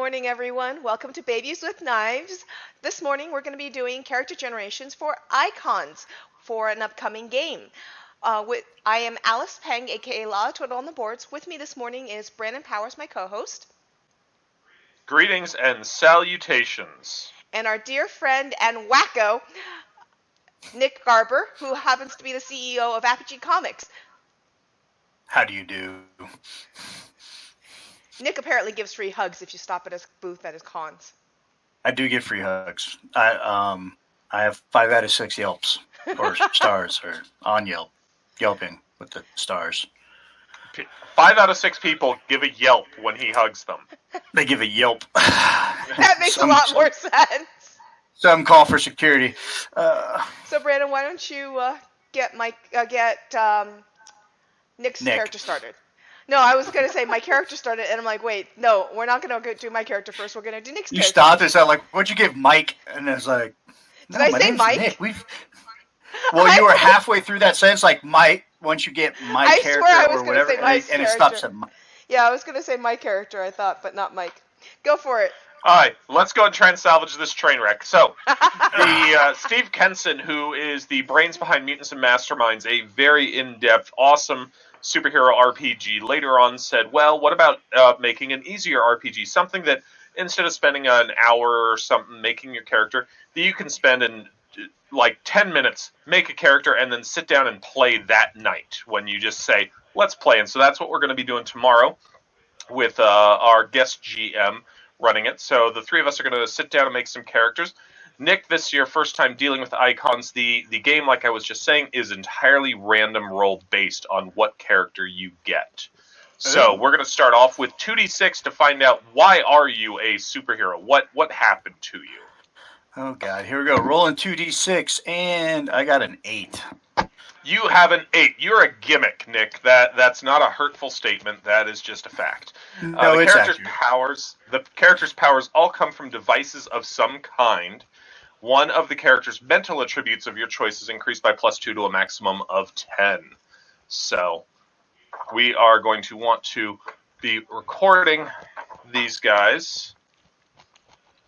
morning, everyone. Welcome to Babies with Knives. This morning, we're going to be doing character generations for icons for an upcoming game. I am Alice Peng, aka La Turtle on the boards. With me this morning is Brandon Powers, my co-host. Greetings and salutations. And our dear friend and wacko, Nick Garber, who happens to be the CEO of Apogee Comics. How do you do? Nick apparently gives free hugs if you stop at his booth at his cons. I do get free hugs. I have 5 out of 6 Yelps or stars or on Yelping with the stars. 5 out of 6 people give a yelp when he hugs them. They give a yelp. That makes a lot more sense. Some call for security. So Brandon, why don't you get Nick's character started? No, I was going to say my character started, and I'm like, wait, no, we're not going to do my character first. We're going to do Nick's character. You stopped and said, like, what'd you give Mike? And it's like, no, did I say Mike? Nick. Well, you were halfway through that sentence, like, Mike, once you get my character or whatever, and it stops at Mike. Yeah, I was going to say my character, I thought, but not Mike. Go for it. All right, let's go and try and salvage this train wreck. So, Steve Kenson, who is the brains behind Mutants and Masterminds, a very in-depth, awesome superhero RPG, later on said, well, what about making an easier RPG? Something that instead of spending an hour or something making your character, that you can spend in like 10 minutes, make a character, and then sit down and play that night when you just say, let's play. And so that's what we're going to be doing tomorrow with our guest GM running it. So the three of us are going to sit down and make some characters. Nick, this year, first time dealing with icons. The game, like I was just saying, is entirely random roll based on what character you get. So we're going to start off with 2d6 to find out why are you a superhero? What happened to you? Oh, God. Here we go. Rolling 2d6, and I got an 8. You have an 8. You're a gimmick, Nick. That's not a hurtful statement. That is just a fact. No, the it's character's powers all come from devices of some kind. One of the character's mental attributes of your choice is increased by +2 to a maximum of 10. So we are going to want to be recording these guys.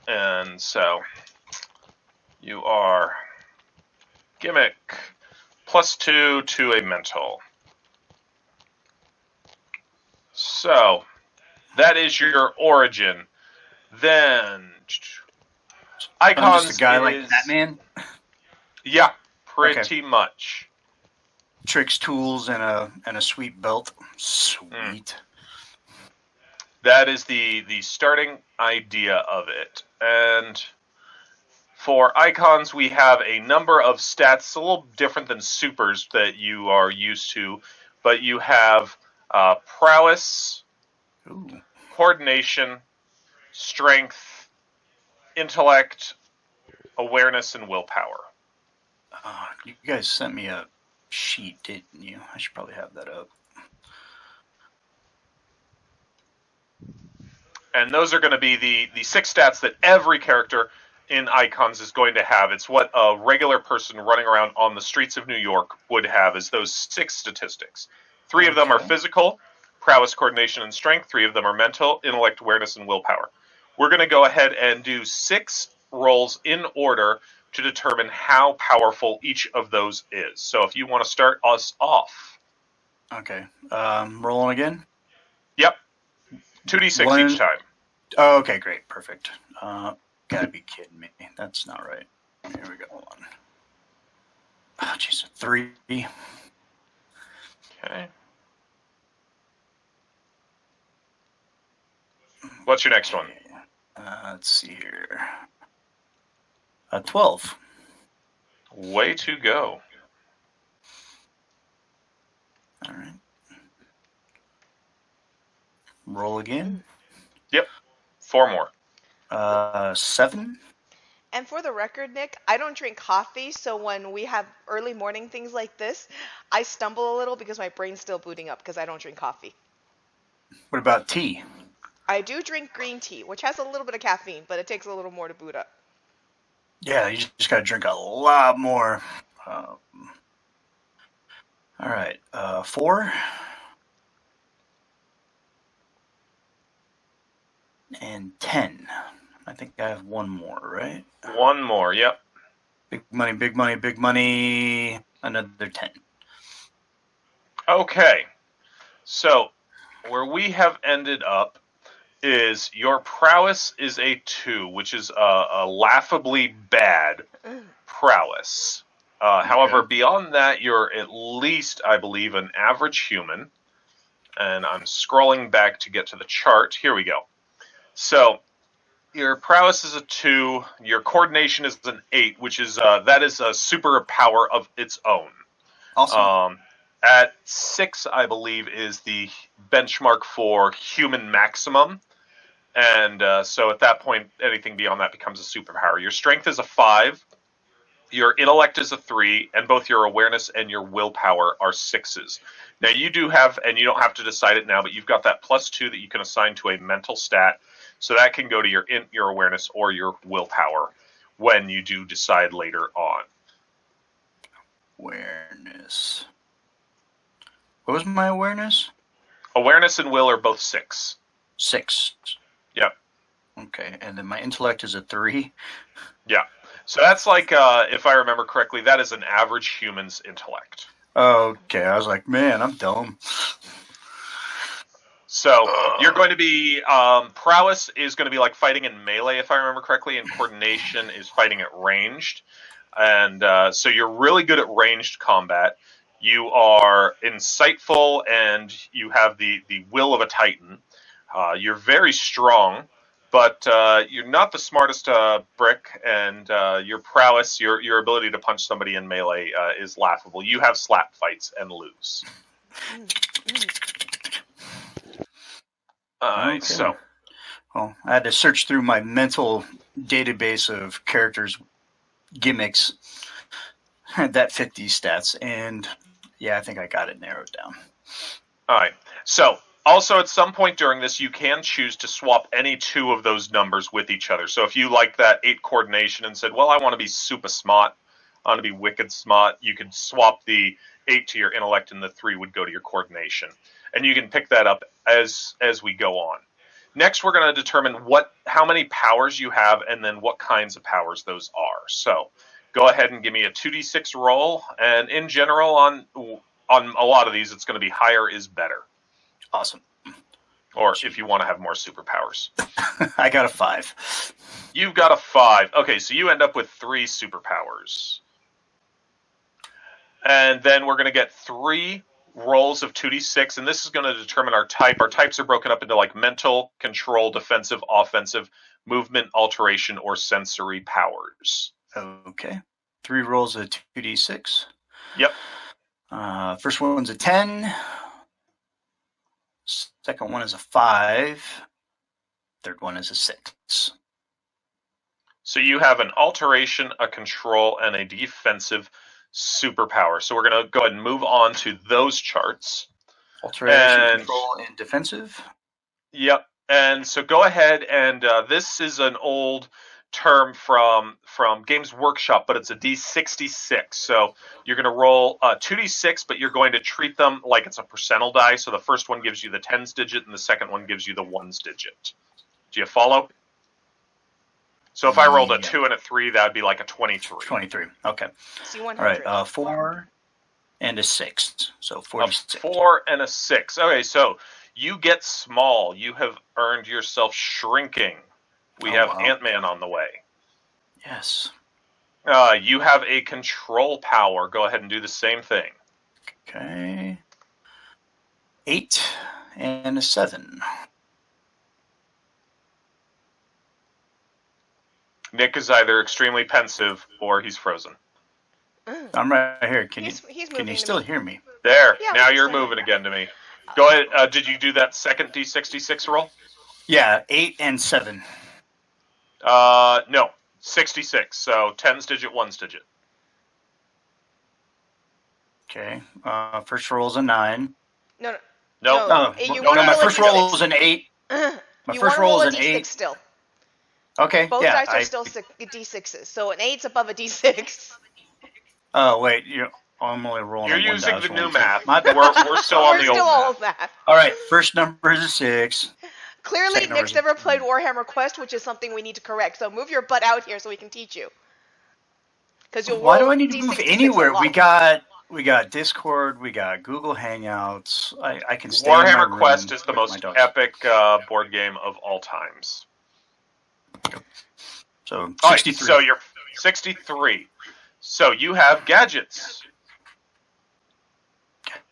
And so you are gimmick +2 to a mental. So that is your origin. Then icons. I'm just a guy like Batman? Yeah, pretty much. Tricks, tools, and a sweet belt. Sweet. That is the starting idea of it. And for icons, we have a number of stats, a little different than supers that you are used to, but you have prowess, coordination, strength, intellect, awareness, and willpower. You guys sent me a sheet, didn't you? I should probably have that up. And those are going to be the 6 stats that every character in icons is going to have. It's what a regular person running around on the streets of New York would have, is those 6 statistics. 3 of them are physical, prowess, coordination, and strength. 3 of them are mental, intellect, awareness, and willpower. We're going to go ahead and do 6 rolls in order to determine how powerful each of those is. So if you want to start us off. Okay. Rolling again? Yep. 2d6 each time. Oh, okay, great. Perfect. Gotta be kidding me. That's not right. Here we go. 1. Oh, jeez. 3. Okay. What's your next one? Let's see here. 12. Way to go. All right. Roll again. Yep. 4 more. 7. And for the record, Nick, I don't drink coffee, so when we have early morning things like this, I stumble a little because my brain's still booting up because I don't drink coffee. What about tea? I do drink green tea, which has a little bit of caffeine, but it takes a little more to boot up. Yeah, you just got to drink a lot more. All right, 4. and 10. I think I have one more, right? One more, yep. Big money, big money, big money. Another 10. Okay. So, where we have ended up is your prowess is a 2, which is a laughably bad prowess. However, beyond that, you're at least, I believe, an average human. And I'm scrolling back to get to the chart. Here we go. So, your prowess is a 2. Your coordination is an 8, which is that is a superpower of its own. Awesome. At 6, I believe, is the benchmark for human maximum. And so at that point, anything beyond that becomes a superpower. Your strength is a 5. Your intellect is a 3. And both your awareness and your willpower are 6s. Now, you do have, and you don't have to decide it now, but you've got that +2 that you can assign to a mental stat. So that can go to your awareness or your willpower when you do decide later on. Awareness. What was my awareness? Awareness and will are both 6. 6. Yep. Okay, and then my intellect is a 3. Yeah. So that's like, if I remember correctly, that is an average human's intellect. Okay, I was like, man, I'm dumb. So you're going to be, prowess is going to be like fighting in melee, if I remember correctly, and coordination is fighting at ranged. And so you're really good at ranged combat. You are insightful, and you have the will of a titan. You're very strong, but you're not the smartest brick, and your prowess, your ability to punch somebody in melee is laughable. You have slap fights and lose. Okay. So, well, I had to search through my mental database of characters' gimmicks that fit these stats, and yeah, I think I got it narrowed down. All right. So, also at some point during this, you can choose to swap any 2 of those numbers with each other. So if you like that 8 coordination and said, well, I want to be super smart, I want to be wicked smart, you could swap the 8 to your intellect and the 3 would go to your coordination. And you can pick that up as we go on. Next, we're going to determine how many powers you have and then what kinds of powers those are. So go ahead and give me a 2d6 roll. And in general, on a lot of these, it's going to be higher is better. Awesome. Or if you want to have more superpowers. I got a 5. You've got a 5. Okay, so you end up with 3 superpowers. And then we're going to get 3 rolls of 2d6, and this is going to determine our type. Our types are broken up into like mental, control, defensive, offensive, movement, alteration, or sensory powers. Okay. 3 rolls of 2d6. Yep. First one's a 10. Second one is a 5. Third one is a 6. So you have an alteration, a control, and a defensive superpower. So we're going to go ahead and move on to those charts. Alteration, control, and defensive? Yep. And so go ahead and this is an old term from Games Workshop, but it's a D66. So you're going to roll 2d6, but you're going to treat them like it's a percentile die. So the first one gives you the tens digit, and the second one gives you the ones digit. Do you follow? So if I rolled a 2 and a 3, that would be like a 23. 23, okay. C100. All right, 4 and a 6, so 46. A 4 and a 6. Okay, so you get small. You have earned yourself shrinking. We have wow. Ant-Man on the way. Yes. You have a control power. Go ahead and do the same thing. Okay. 8 and a 7. Nick is either extremely pensive or he's frozen. I'm right here. Can He's you still hear me? There. Yeah, now we you're can. moving again to me. Go ahead. Did you do that second D66 roll? Yeah, 8 and 7. No. 66. So tens digit, ones digit. Okay. First roll is a 9. No. Nope. My first roll is an 8. My You first want to roll roll is a an D6 8. still. Okay. Both yeah, dice are still D6s. So an 8's above a D6. Oh, wait. I'm only rolling You're on one using dice. the new One, math. My bad. We're still on We're the still old all math. of that. All right. First number is a 6. Clearly, Second Nick's number's- never played Warhammer Quest, which is something we need to correct. So move your butt out here so we can teach you. Because you'll Why do roll I need to move D66 anywhere? a lot. We got Discord, we got Google Hangouts. I can stay in my Warhammer room Quest is the with my most dogs. epic board game of all times. So All right, 63. so you're 63. So you have gadgets.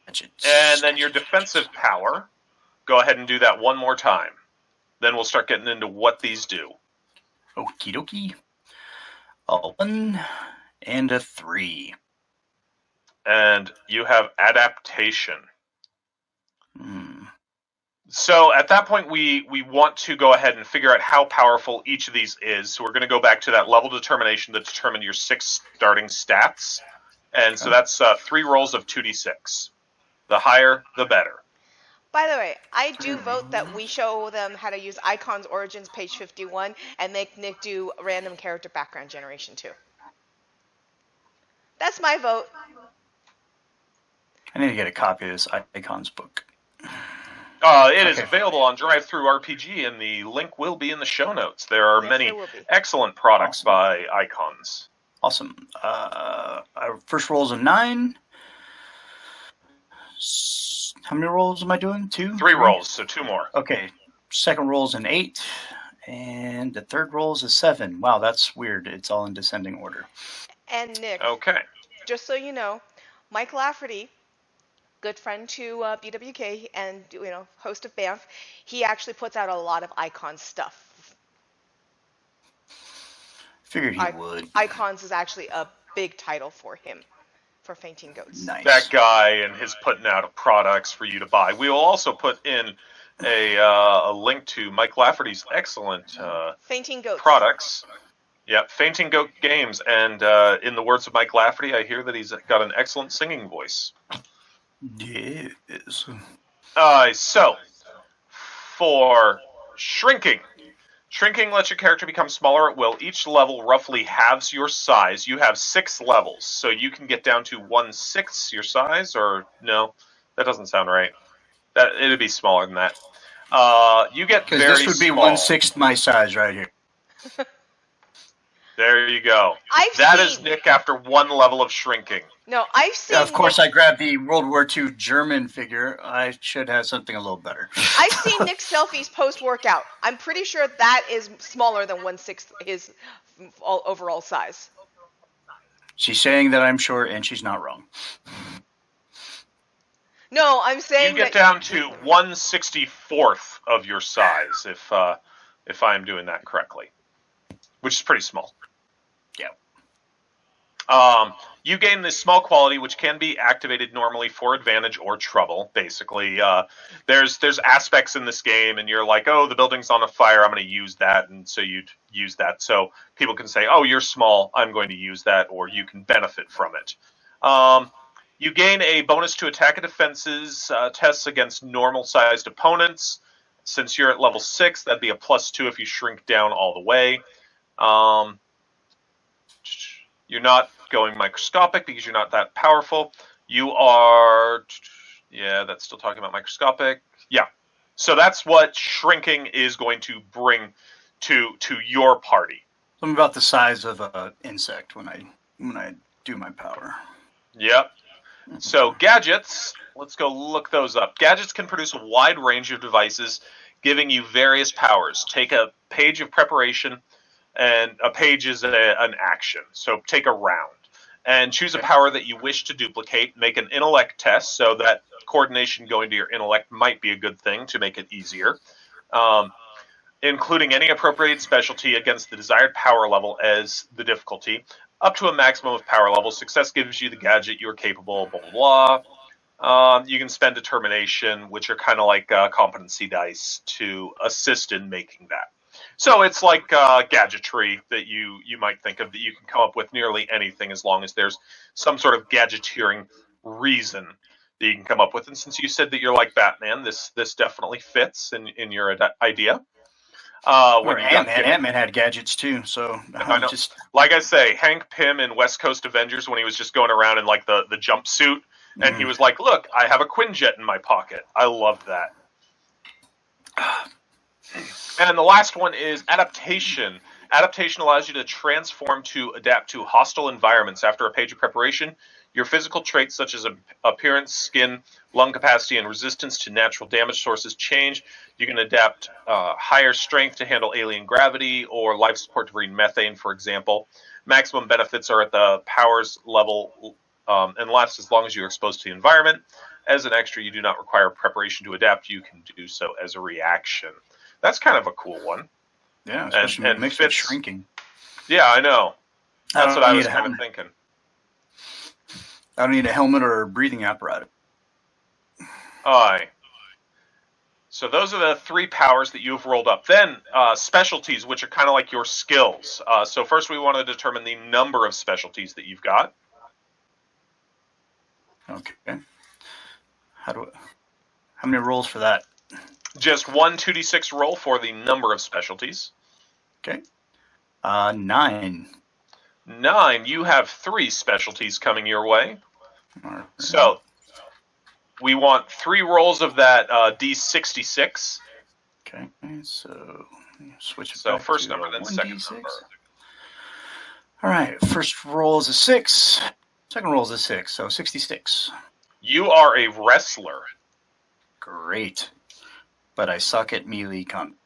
Gadgets. And then your defensive power. Go ahead and do that one more time. Then we'll start getting into what these do. Okie dokie. A 1 and a 3. And you have adaptation. Hmm. So at that point, we want to go ahead and figure out how powerful each of these is. So we're going to go back to that level determination that determined your 6 starting stats. And so that's 3 rolls of 2d6. The higher, the better. By the way, I do vote that we show them how to use Icons Origins, page 51, and make Nick do random character background generation too. That's my vote. I need to get a copy of this Icons book. It is Okay. available on Drive-Thru RPG, and the link will be in the show notes. There are Yes, many there will be. excellent products by Icons. Awesome. Our first roll is a 9. How many rolls am I doing? 2? 3 rolls, so 2 more. Okay. Second roll is an 8. And the third roll is a 7. Wow, that's weird. It's all in descending order. And Nick, Okay. just so you know, Mike Lafferty, good friend to BWK and host of Banff, he actually puts out a lot of Icons stuff. Figured he would. Icons is actually a big title for him, for Fainting Goats. Nice. That guy and his putting out products for you to buy. We will also put in a link to Mike Lafferty's excellent Fainting Goats. products. Yeah, Fainting Goat Games. And in the words of Mike Lafferty, I hear that he's got an excellent singing voice. Yes. So, for shrinking. Shrinking lets your character become smaller at will. Each level roughly halves your size. You have 6 levels, so you can get down to 1/6 your size, or no, that doesn't sound right. It'd be smaller than that. You get very Because this would be small. 1/6 my size right here. There you go. That is Nick after 1 level of shrinking. No, I've seen. Of course, Nick, I grabbed the World War II German figure. I should have something a little better. I've seen Nick's selfies post-workout. I'm pretty sure that is smaller than 1/6 his overall size. She's saying that I'm short, and she's not wrong. No, I'm saying You get that. down to 1/64th of your size, if I'm doing that correctly, which is pretty small. Yeah. You gain this small quality, which can be activated normally for advantage or trouble. Basically, there's aspects in this game, and you're like, oh, the building's on a fire, I'm going to use that, and so you'd use that. So people can say, oh, you're small, I'm going to use that, or you can benefit from it. You gain a bonus to attack and defenses tests against normal-sized opponents. Since you're at level 6, that'd be a +2 if you shrink down all the way. You're not going microscopic because you're not that powerful. You are... Yeah, that's still talking about microscopic. Yeah. So that's what shrinking is going to bring to your party. Something about the size of an insect when I do my power. Yep. So gadgets, let's go look those up. Gadgets can produce a wide range of devices, giving you various powers. Take a page of preparation, and a page is an action. So take a round. And choose a power that you wish to duplicate. Make an intellect test, so that coordination going to your intellect might be a good thing to make it easier. Including any appropriate specialty against the desired power level as the difficulty. Up to a maximum of power level. Success gives you the gadget you are capable, blah, blah, blah. You can spend determination, which are kind of like competency dice, to assist in making that. So it's like gadgetry that you might think of, that you can come up with nearly anything as long as there's some sort of gadgeteering reason that you can come up with. And since you said that you're like Batman, this definitely fits in your idea. Ant-Man had gadgets too, so I know. Like I say, Hank Pym in West Coast Avengers, when he was just going around in like the jumpsuit, and he was like, "Look, I have a Quinjet in my pocket." I loved that. And the last one is Adaptation. Adaptation allows you to transform to adapt to hostile environments. After a page of preparation, your physical traits such as appearance, skin, lung capacity, and resistance to natural damage sources change. You can adapt higher strength to handle alien gravity or life support to breathe methane, for example. Maximum benefits are at the powers level and lasts as long as you're exposed to the environment. As an extra, you do not require preparation to adapt. You can do so as a reaction. That's kind of a cool one. Yeah, especially and mixed with fits shrinking. Yeah, I know. That's what I was kind of helmet. thinking. I don't need a helmet or a breathing apparatus. Aye. So those are the 3 powers that you've rolled up. Then specialties, which are kind of like your skills. So first we want to determine the number of specialties that you've got. Okay. How many rolls for that? Just 1 2d6 roll for the number of specialties. Okay. 9. 9. You have 3 specialties coming your way. Right. So we want 3 rolls of that D66. Okay, so switch it So back first to number, then 1d6. second number. All right, first roll is a 6. Second roll is a 6, so 66. You are a wrestler. Great. But I suck at melee combat.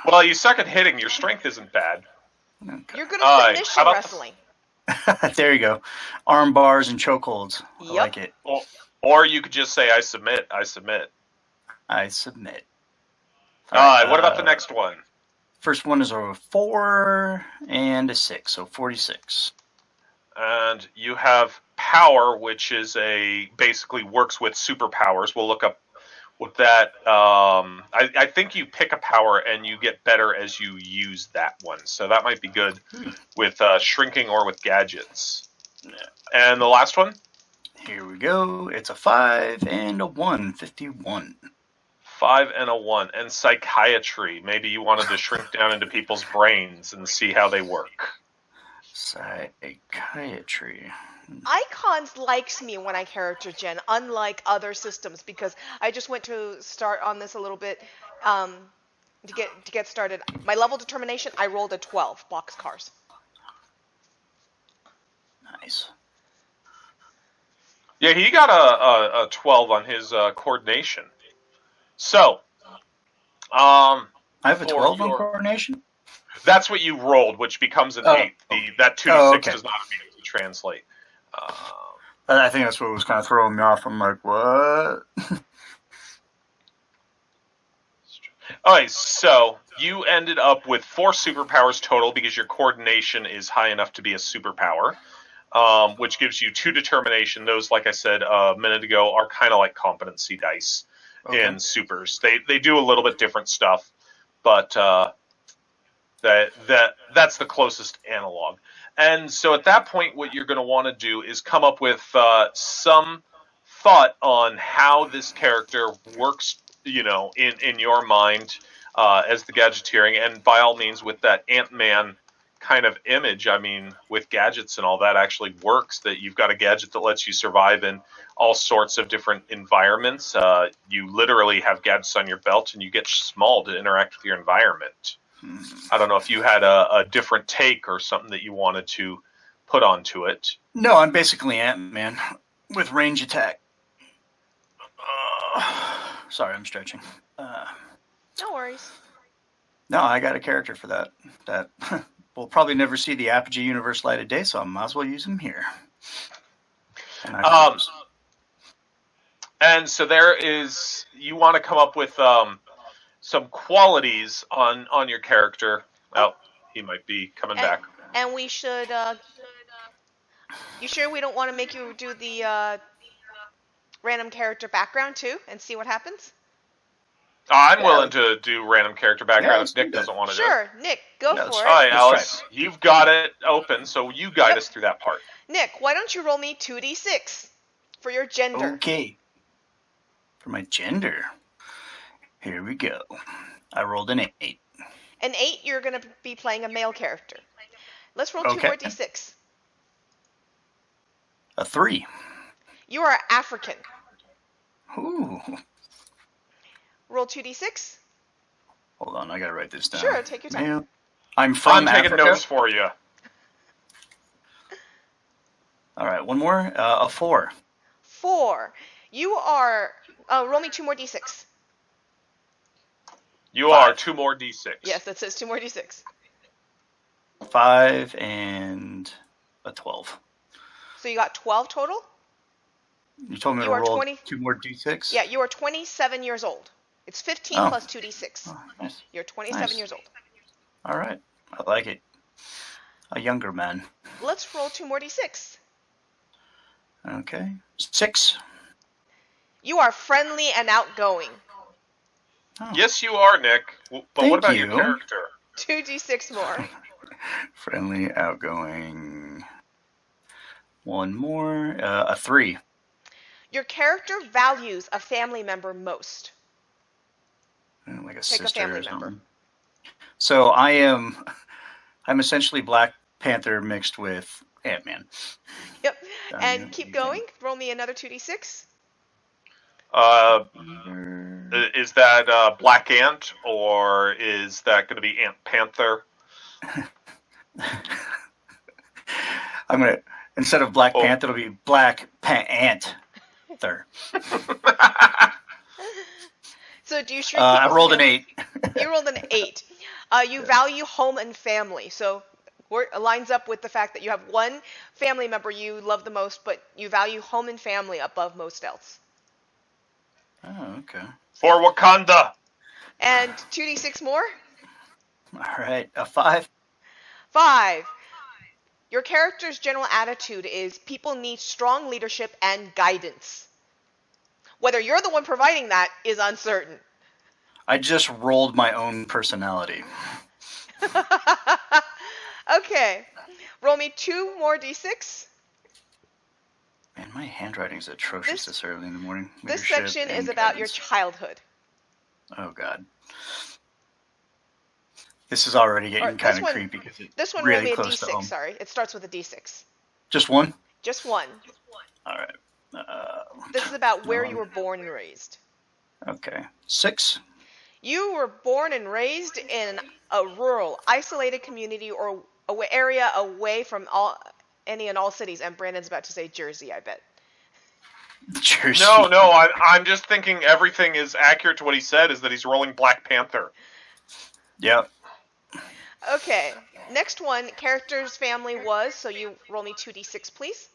Well, you suck at hitting. Your strength isn't bad. Okay. You're good at submission how about wrestling. There you go. Arm bars and chokeholds. I Yep. like it. Or you could just say, I submit, I submit. I submit. What about the next one? First one is a 4 and a 6, so 46. And you have power, which is basically works with superpowers. We'll look up what that. I think you pick a power and you get better as you use that one. So that might be good with shrinking or with gadgets. And the last one? Here we go. It's a 5 and a 1, 51. 5 and a 1. And psychiatry. Maybe you wanted to shrink down into people's brains and see how they work. Psychiatry. Icons likes me when I character gen, unlike other systems, because I just went to start on this a little bit to get started. My level determination, I rolled a 12 boxcars. Nice. Yeah, he got a 12 on his coordination. So, I have a for 12 on your- coordination? that's what you rolled, which becomes an Oh. 8. That 2d6 okay. does not immediately translate. I think that's what was kind of throwing me off. I'm like, what? Alright, so you ended up with 4 superpowers total because your coordination is high enough to be a superpower, which gives you 2 determination. Those, like I said a minute ago, are kind of like competency dice in supers. They do a little bit different stuff, but that's the closest analog. And so at that point, what you're going to want to do is come up with some thought on how this character works, in your mind as the gadgeteering. And by all means, with that Ant-Man kind of image, I mean, with gadgets and all that actually works, that you've got a gadget that lets you survive in all sorts of different environments. You literally have gadgets on your belt and you get small to interact with your environment. I don't know if you had a different take or something that you wanted to put onto it. No, I'm basically Ant-Man with range attack. Sorry, I'm stretching. No worries. No, I got a character for that. That we'll probably never see the Apogee universe light of day, so I might as well use him here. And so you want to come up with some qualities on your character. Oh, he might be coming back. And we should. You sure we don't want to make you do the random character background too, and see what happens? I'm willing to do random character background Yeah, if Nick doesn't want to do it. Sure, Nick, go No, for it's it. All right, Let's Alice, try you've got it open, so you guide us through that part. Nick, why don't you roll me 2d6 for your gender? Okay. For my gender, here we go. I rolled an 8. An 8, you're going to be playing a male character. Let's roll 2 Okay. more d6. A 3. You are African. Ooh. Roll 2d6. Hold on, I gotta write this down. Sure, take your time. Male. I'm from I'm taking Africa. notes for you. All right, one more. A 4. 4. You are. Roll me 2 more d6. You 5. are 2 more d6. Yes, that says 2 more d6. 5 and a 12. So you got 12 total? You told me You to are roll 20 2 more d6? Yeah, you are 27 years old. It's 15 Oh. plus 2d6. Oh, nice. You're 27 Nice. years old. All right. I like it. A younger man. Let's roll 2 more d6. Okay. 6. You are friendly and outgoing. Oh. Yes, you are, Nick. But Thank what about you. your character? 2d6 more. Friendly, outgoing. One more. A 3. Your character values a family member most. Like a Take a sister family or member. something. So I'm essentially Black Panther mixed with Ant-Man. Yep. Down And here. keep going. Roll me another 2d6. Is that Black Ant, or is that going to be Ant Panther? I'm gonna instead of Black Oh. Panther, it'll be Black Ant-Ther. So do you shrink I people's rolled an feelings? 8. You rolled an 8. You value home and family. So it lines up with the fact that you have one family member you love the most, but you value home and family above most else. Oh, okay. For Wakanda. And 2d6 more. All right. A 5. 5. Your character's general attitude is people need strong leadership and guidance. Whether you're the one providing that is uncertain. I just rolled my own personality. Okay. Roll me 2 more d6. Man, my handwriting's atrocious this early in the morning. This Leadership section and is about your guidance. childhood. Oh, God. This is already getting Alright, kind this of one- creepy because it's This one roll really me a close to d6, home. sorry. It starts with a d6. Just one? Just one. All right. This is about where no. you were born and raised. Okay. 6. You were born and raised in a rural, isolated community or area away from any and all cities. And Brandon's about to say Jersey, I bet. Jersey. No, I'm just thinking everything is accurate to what he said, is that he's rolling Black Panther. Yep. Okay. Next one, character's family was, so you roll me 2d6, please.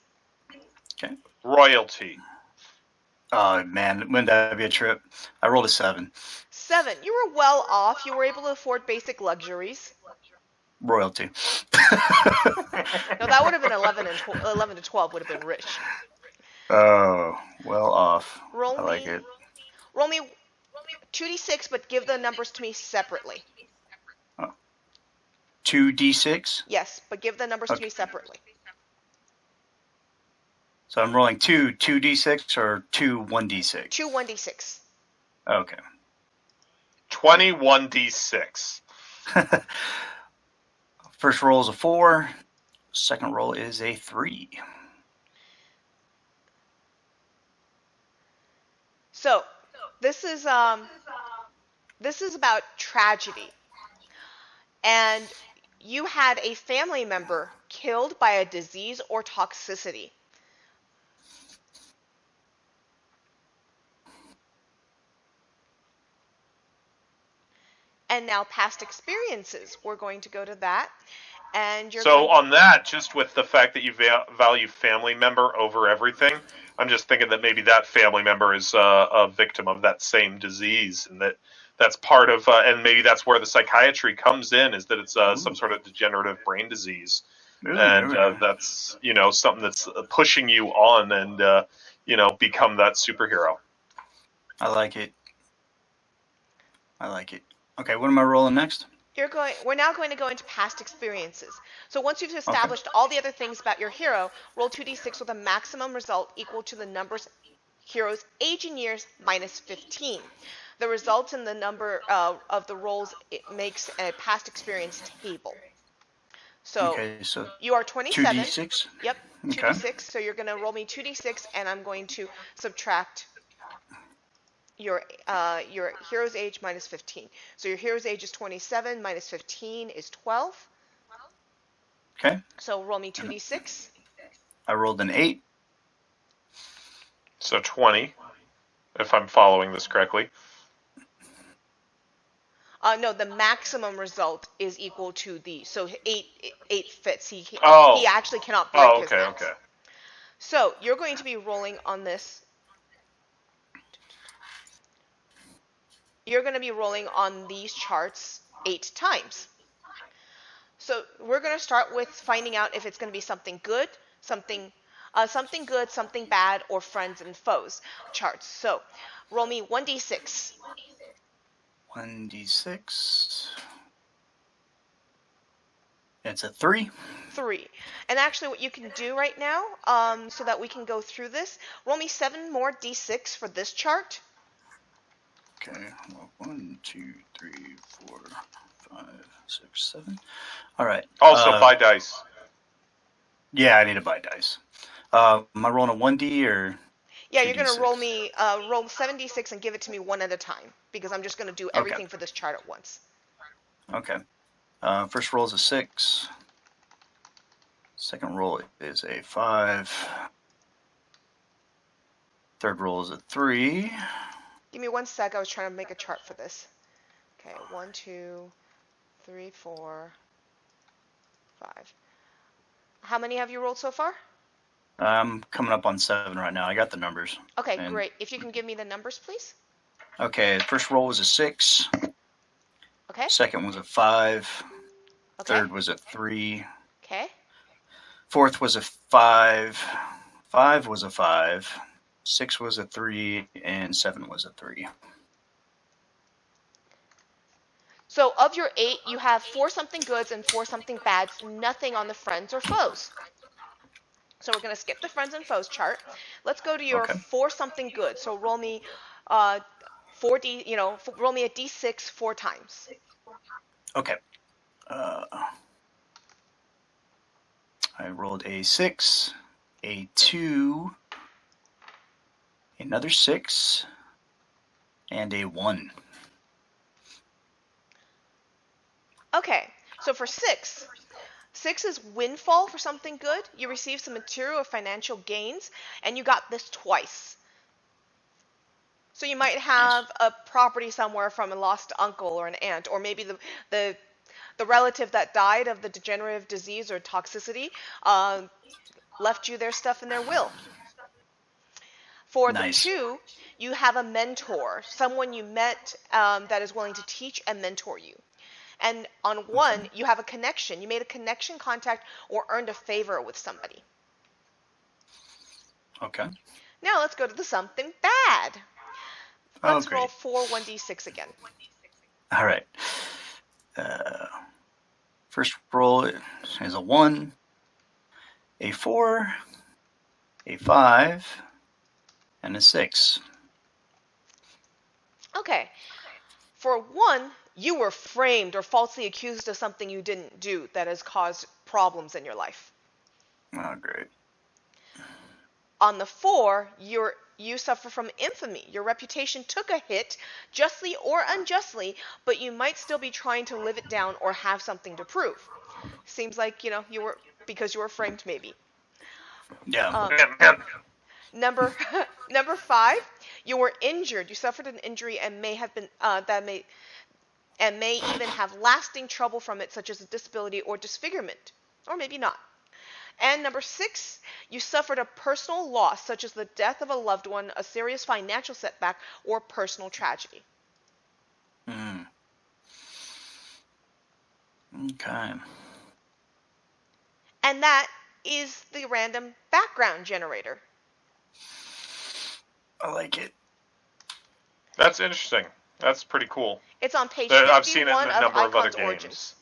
Okay. Royalty. Oh, man. Wouldn't that be a trip? I rolled a 7. 7. You were well off. You were able to afford basic luxuries. Royalty. No, that would have been 11 to 12 would have been rich. Oh, well off. Roll I like me- it. Roll me 2d6, but give the numbers to me separately. 2d6. Yes, but give the numbers to Okay. me separately. So I'm rolling 2d6 or 1d6? 2 1d6. Okay. 21d6. First roll is a 4. Second roll is a 3. So, this is about tragedy. And you had a family member killed by a disease or toxicity. And now past experiences. We're going to go to that. And you're So going- on that, just with the fact that you value family member over everything, I'm just thinking that maybe that family member is a victim of that same disease, and that's part of, and maybe that's where the psychiatry comes in, is that it's some sort of degenerative brain disease, and that's something that's pushing you on and become that superhero. I like it. Okay, what am I rolling next? We're now going to go into past experiences. So once you've established all the other things about your hero, roll 2d6 with a maximum result equal to the number's hero's age in years minus 15. The results in the number of the rolls, it makes a past experience table. So Okay, so you are 27. 2d6? Yep, Okay. 2d6. So you're going to roll me 2d6, and I'm going to subtract your hero's age minus 15. So your hero's age is 27, minus 15 is 12. Okay. So roll me 2d6. I rolled an 8. So 20, if I'm following this correctly. No, the maximum result is equal to the, so 8 fits. He actually cannot break his max. Okay. So you're going to be rolling on this. You're going to be rolling on these charts 8 times. So we're going to start with finding out if it's going to be something good, something good, something bad, or friends and foes charts. So roll me 1d6. 1d6. It's a 3. 3. And actually what you can do right now, so that we can go through this, roll me 7 more d6 for this chart. Okay, well, 1, 2, 3, 4, 5, 6, 7. All right. Also, buy dice. Yeah, I need to buy dice. Am I rolling a 1d or? Yeah, you're going to roll me roll 7d6 and give it to me one at a time, because I'm just going to do everything for this chart at once. Okay. First roll is a 6. Second roll is a 5. Third roll is a 3. Give me 1 sec. I was trying to make a chart for this. Okay, 1, 2, 3, 4, 5. How many have you rolled so far? I'm coming up on 7 right now. I got the numbers. Okay, great. If you can give me the numbers, please. Okay, first roll was a 6. Okay. Second was a 5. Okay. Third was a 3. Okay. Fourth was a 5. 5 was a 5. 6 was a 3, and 7 was a 3. So of your 8, you have 4 something goods and 4 something bads, nothing on the friends or foes. So we're going to skip the friends and foes chart. Let's go to your 4 something good. So roll me 4d, roll me a d6 4 times. Okay. I rolled a 6, a 2, another 6, and a 1. Okay, so for 6 is Windfall for something good. You receive some material or financial gains, and you got this twice. So you might have a property somewhere from a lost uncle or an aunt, or maybe the relative that died of the degenerative disease or toxicity left you their stuff in their will. For the 2, you have a mentor, someone you met that is willing to teach and mentor you. And on 1, you have a connection. You made a connection, contact, or earned a favor with somebody. Okay. Now let's go to the something bad. Let's roll 4 1d6 again. All right. First roll is a 1, a 4, a 5, and a 6. Okay. For 1, you were framed or falsely accused of something you didn't do that has caused problems in your life. Oh, great. On the 4, you suffer from infamy. Your reputation took a hit, justly or unjustly, but you might still be trying to live it down or have something to prove. Seems like, you were, because you were framed maybe. Yeah. Number 5, you were injured. You suffered an injury and may have been may even have lasting trouble from it, such as a disability or disfigurement, or maybe not. And number 6, you suffered a personal loss, such as the death of a loved one, a serious financial setback, or personal tragedy. Okay. And that is the random background generator. I like it. That's interesting. That's pretty cool. It's on page 51 I've seen it in a number of other Icon's games. Origins.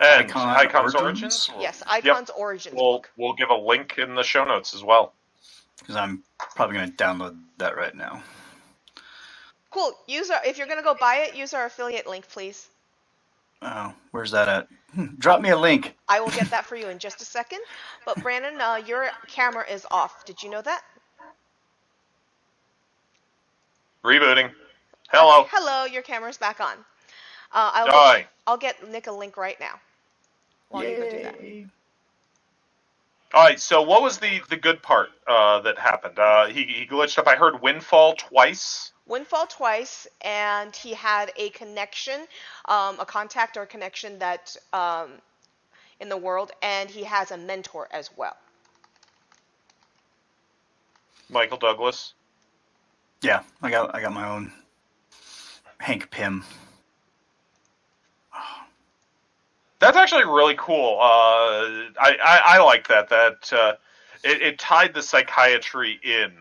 And Icon's Origins? Yes, Icon's Origins book. We'll give a link in the show notes as well. Because I'm probably going to download that right now. Cool. If you're going to go buy it, use our affiliate link, please. Oh, where's that at? Drop me a link. I will get that for you in just a second. But Brandon, your camera is off. Did you know that? Rebooting. Hello. Okay, hello, your camera's back on. Aye. I'll get Nick a link right now. While you go do that. All right. So what was the good part that happened? He glitched up. I heard Windfall twice. Windfall twice, and he had a connection, a contact or a connection that in the world, and he has a mentor as well. Michael Douglas. Yeah, I got my own Hank Pym. That's actually really cool. I like that. It tied the psychiatry in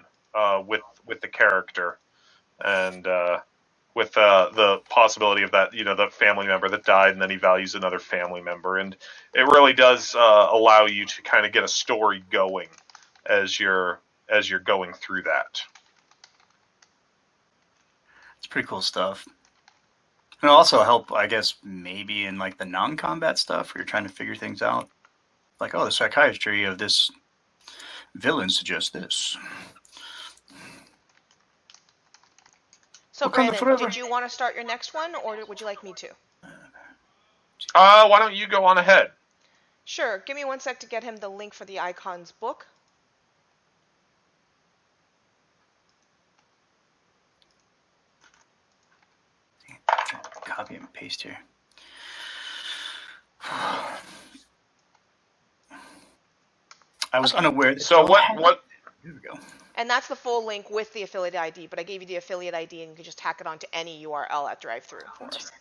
with the character, and with the possibility of that, the family member that died, and then he values another family member, and it really does allow you to kind of get a story going as you're going through that. It's pretty cool stuff. It'll also help, I guess, maybe in like the non-combat stuff where you're trying to figure things out. Like, oh, the psychiatry of this villain suggests this. So, Brandon, did you want to start your next one, or would you like me to? Why don't you go on ahead? Sure. Give me 1 sec to get him the link for the Icons book. Copy and paste here. I was unaware. That so what? Here we go. And that's the full link with the affiliate ID, but I gave you the affiliate ID and you can just tack it onto any URL at drive-thru for us.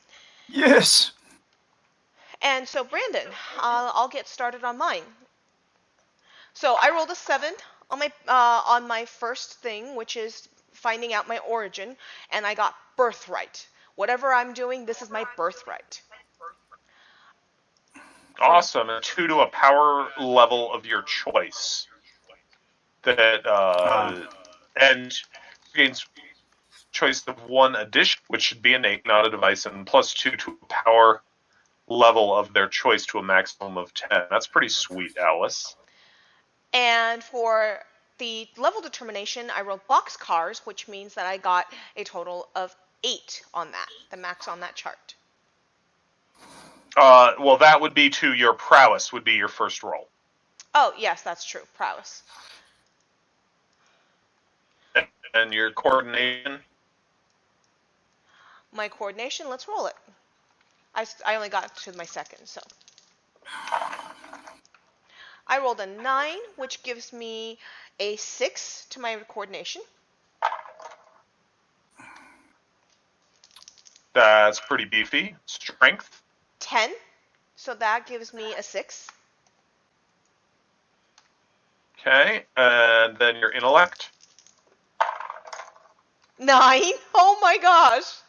Yes. And so, Brandon, I'll get started on mine. So I rolled a 7 on my first thing, which is finding out my origin, and I got birthright. Whatever I'm doing, this is my birthright. Awesome. And 2 to a power level of your choice. That and gains choice of 1 addition, which should be innate, not a device, and plus 2 to a power level of their choice to a maximum of 10. That's pretty sweet, Alice. And for the level determination, I rolled boxcars, which means that I got a total of 8 on that, the max on that chart. Well, that would be to your prowess, would be your first roll. Oh, yes, that's true. Prowess. And your coordination? My coordination, let's roll it. I only got to my second, so. I rolled a 9, which gives me a 6 to my coordination. That's pretty beefy. Strength? 10, so that gives me a 6. Okay, and then your intellect? 9? Oh my gosh!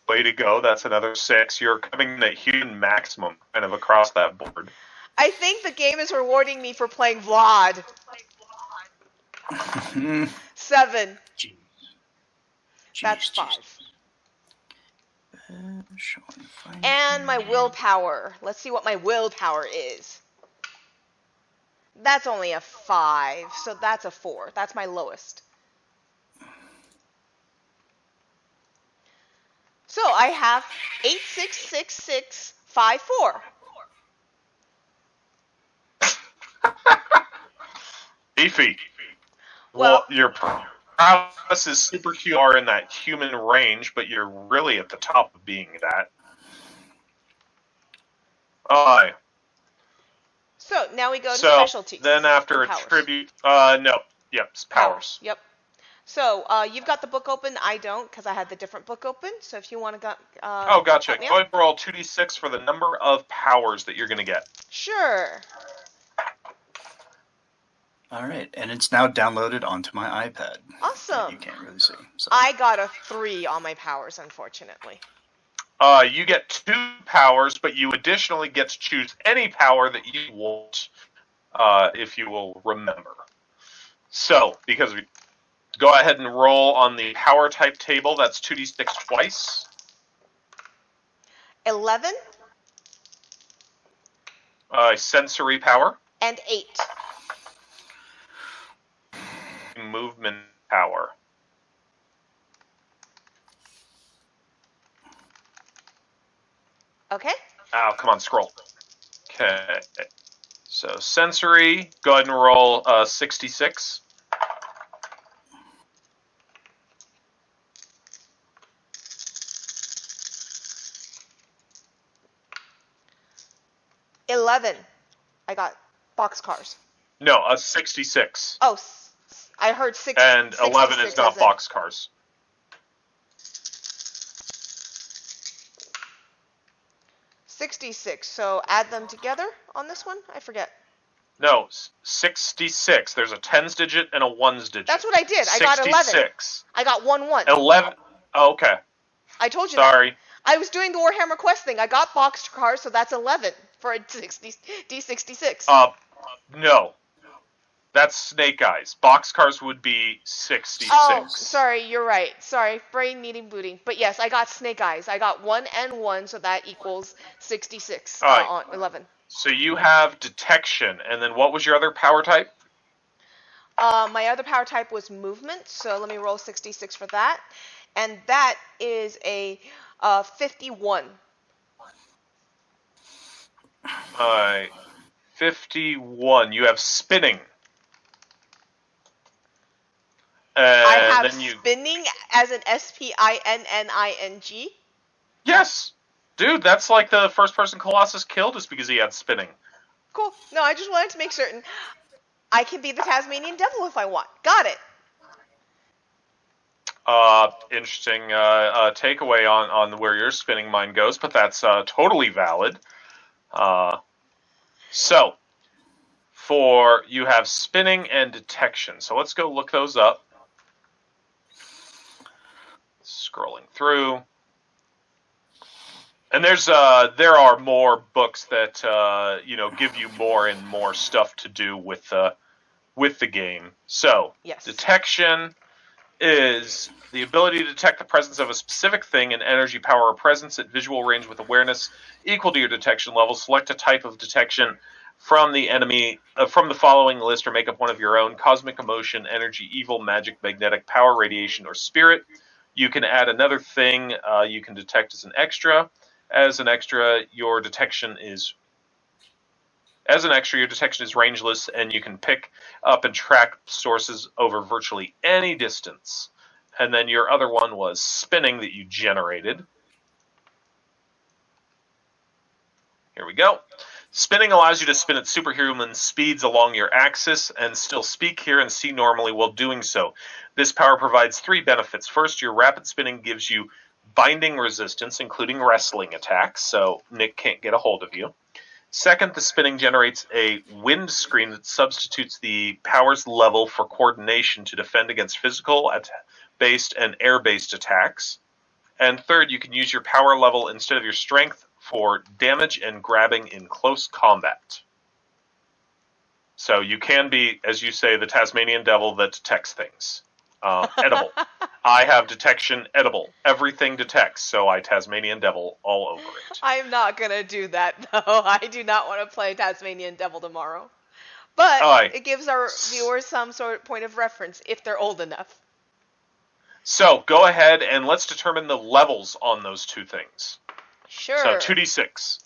Way to go, that's another 6. You're coming in at human maximum, kind of across that board. I think the game is rewarding me for playing Vlad. 7. Jeez. That's 5. Jeez. And my willpower. Let's see what my willpower is. That's only a 5, so that's a 4. That's my lowest. So I have 866654. Beefy. Well, your prowess is super cute. You are in that human range, but you're really at the top of being that. Aye. So now we go to specialties. Then after powers. attribute, no, yep, powers. Yep. So you've got the book open. I don't, because I had the different book open. So if you want to oh, gotcha. Go ahead and roll 2d6 for the number of powers that you're going to get. Sure. All right, and it's now downloaded onto my iPad. Awesome. You can't really see. So. I got a 3 on my powers, unfortunately. You get 2 powers, but you additionally get to choose any power that you want, if you will remember. So, because we go ahead and roll on the power type table, that's 2d6 twice. 11. Sensory power. And 8. Movement power. Okay. Oh, come on, scroll. Okay. So sensory, go ahead and roll 66. $11. I got boxcars. No, a 66. Oh, I heard six. And 11 is 66 not as in- boxcars. 66. So add them together on this one? I forget. No, 66. There's a tens digit and a ones digit. That's what I did. I got 11. 66. I got 1-1. 11. Oh, okay. I told you Sorry. that. I was doing the Warhammer Quest thing. I got boxcars, so that's 11 for a D66. No. That's Snake Eyes. Boxcars would be 66. Oh, sorry, you're right. Sorry, brain needing booting. But yes, I got Snake Eyes. I got 1 and 1, so that equals 66 All right. on 11. So you have detection, and then what was your other power type? My other power type was movement, so let me roll 66 for that. And that is a 51. All right. 51. You have spinning. I have then you... spinning as an SPINNING. Yes! Dude, that's like the first person Colossus killed is because he had spinning. Cool. No, I just wanted to make certain. I can be the Tasmanian Devil if I want. Got it. Interesting takeaway on where your spinning mind goes, but that's totally valid. So, you have spinning and detection. So let's go look those up. Scrolling through. And there are more books that give you more and more stuff to do with the game. So, yes. Detection is the ability to detect the presence of a specific thing, an energy, power, or presence at visual range with awareness equal to your detection level. Select a type of detection from the following list, or make up one of your own: cosmic, emotion, energy, evil, magic, magnetic, power, radiation, or spirit. You can add another thing you can detect as an extra. As an extra, your detection is rangeless, and you can pick up and track sources over virtually any distance. And then your other one was spinning that you generated. Here we go. Spinning allows you to spin at superhuman speeds along your axis and still speak, hear, and see normally while doing so. This power provides 3 benefits. First, your rapid spinning gives you binding resistance, including wrestling attacks, so Nick can't get a hold of you. Second, the spinning generates a wind screen that substitutes the power's level for coordination to defend against physical-based and air-based attacks. And third, you can use your power level instead of your strength for damage and grabbing in close combat. So you can be, as you say, the Tasmanian Devil that detects things. Edible. I have detection edible. Everything detects, so I Tasmanian Devil all over it. I'm not going to do that, though. I do not want to play Tasmanian Devil tomorrow. But it gives our viewers some sort of point of reference if they're old enough. So go ahead and let's determine the levels on those two things. Sure. So 2d6.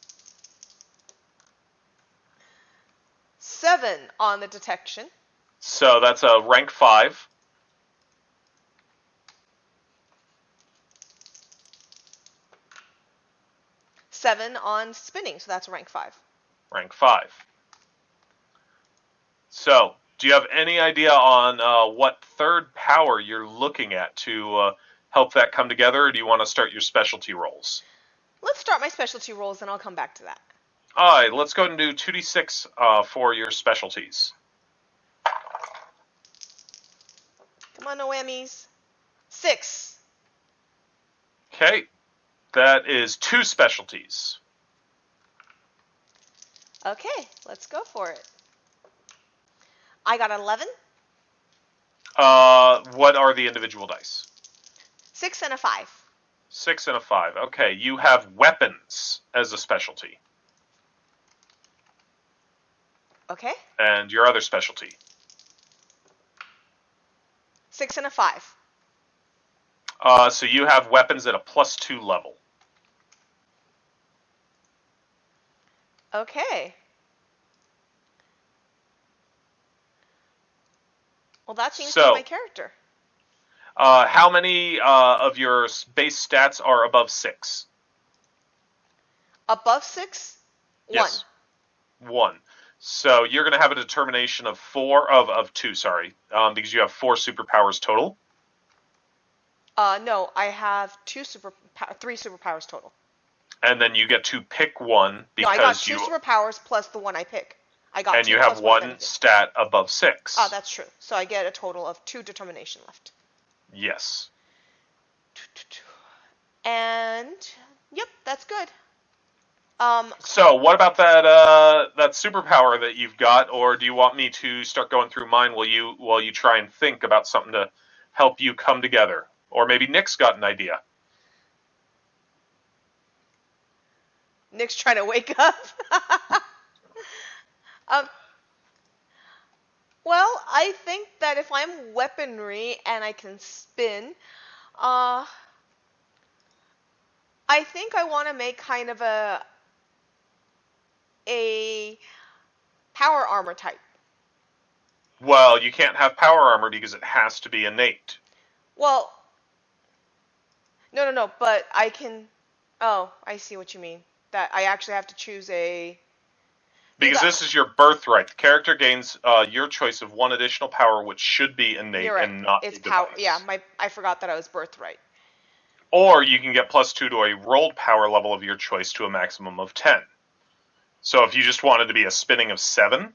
7 on the detection. So that's a rank 5. Seven on spinning, so that's rank 5. Rank 5. So, do you have any idea on what third power you're looking at to help that come together, or do you want to start your specialty rolls? Let's start my specialty rolls, and I'll come back to that. All right, let's go ahead and do 2d6 for your specialties. Come on, no whammies. 6. Okay, that is 2 specialties. Okay, let's go for it. I got 11. What are the individual dice? 6 and a 5. 6 and a 5. Okay, you have weapons as a specialty. Okay. And your other specialty? 6 and a 5. So you have weapons at a +2 level. Okay. Well, that seems to be So, my character. how many of your base stats are above 6? Above 6? 1. Yes. 1. So you're going to have a determination of 2, sorry, because you have 4 superpowers total. No, I have 3 superpowers total. And then you get to pick one No, I got because 2 superpowers plus the one I pick. I got and 2 you plus have 1 one benefit. stat above 6. Oh, that's true. So I get a total of 2 determination left. Yes. And yep, that's good. So what about that superpower that you've got, or do you want me to start going through mine while you try and think about something to help you come together? Or maybe Nick's got an idea. Nick's trying to wake up. um, well, I think that if I'm weaponry and I can spin, I think I want to make kind of a power armor type. Well, you can't have power armor because it has to be innate. Well, no, but I can. Oh, I see what you mean. That I actually have to choose a. Because this is your birthright. The character gains your choice of one additional power, which should be innate You're right. and not It's a power. device. Yeah, I forgot that I was birthright. Or you can get +2 to a rolled power level of your choice to a maximum of 10. So if you just wanted to be a spinning of 7,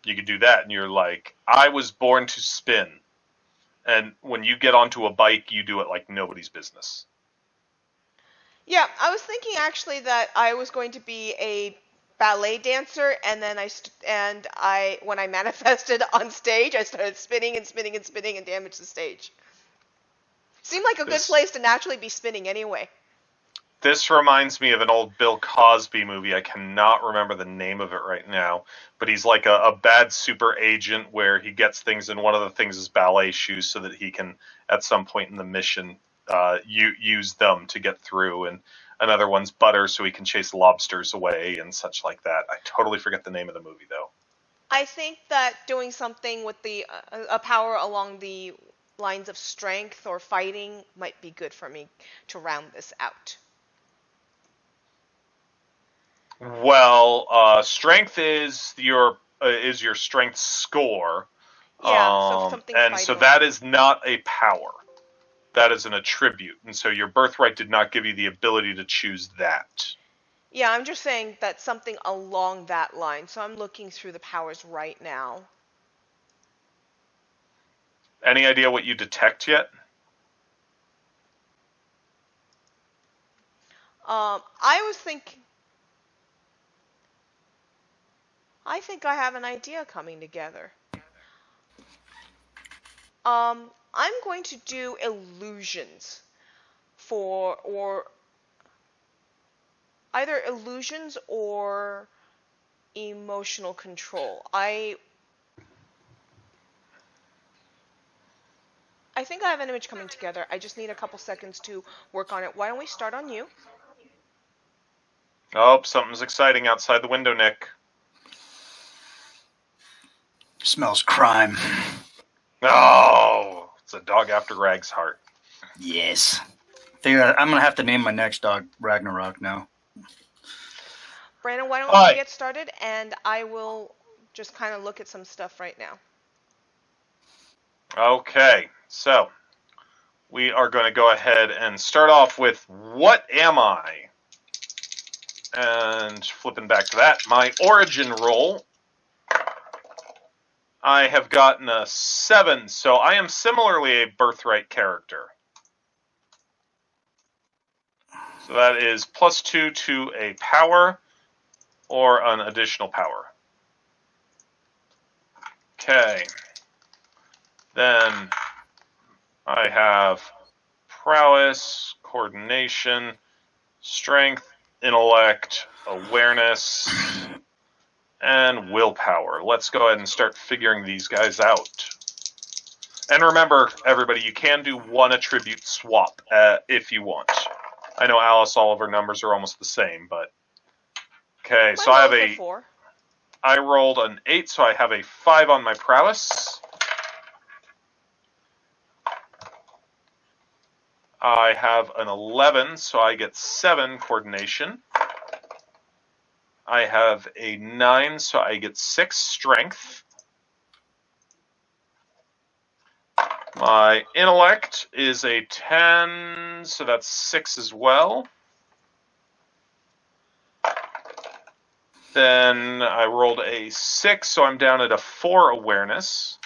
you could do that, and you're like, I was born to spin. And when you get onto a bike, you do it like nobody's business. Yeah, I was thinking actually that I was going to be a ballet dancer, and then when I manifested on stage, I started spinning and spinning and spinning and damaged the stage. Seemed like a good place to naturally be spinning anyway. This reminds me of an old Bill Cosby movie. I cannot remember the name of it right now, but he's like a bad super agent where he gets things, and one of the things is ballet shoes so that he can, at some point in the mission, use them to get through, and another one's butter so he can chase lobsters away and such like that. I totally forget the name of the movie, though. I think that doing something with a power along the lines of strength or fighting might be good for me to round this out. Well, strength is your strength score. Yeah, so something and so that is not a power. That is an attribute, and so your birthright did not give you the ability to choose that. Yeah, I'm just saying that something along that line. So I'm looking through the powers right now. Any idea what you detect yet? I was thinking. I think I have an idea coming together. I'm going to do illusions or either illusions or emotional control. I think I have an image coming together. I just need a couple seconds to work on it. Why don't we start on you? Oh, something's exciting outside the window, Nick. Smells crime. Oh, it's a dog after Rag's heart. Yes. I'm going to have to name my next dog Ragnarok now. Brandon, why don't we get started, and I will just kind of look at some stuff right now. Okay, so we are going to go ahead and start off with what am I? And flipping back to that, my origin roll, I have gotten a 7, so I am similarly a birthright character. So that is +2 to a power or an additional power. Okay. Then I have prowess, coordination, strength, intellect, awareness, and willpower. Let's go ahead and start figuring these guys out. And remember, everybody, you can do one attribute swap if you want. I know Alice, all of her numbers are almost the same, but... Okay, so Mine I have both are 4. I rolled an 8, so I have a 5 on my prowess. I have an 11, so I get 7 coordination. I have a 9, so I get 6 strength. My intellect is a 10, so that's 6 as well. Then I rolled a 6, so I'm down at a 4 awareness.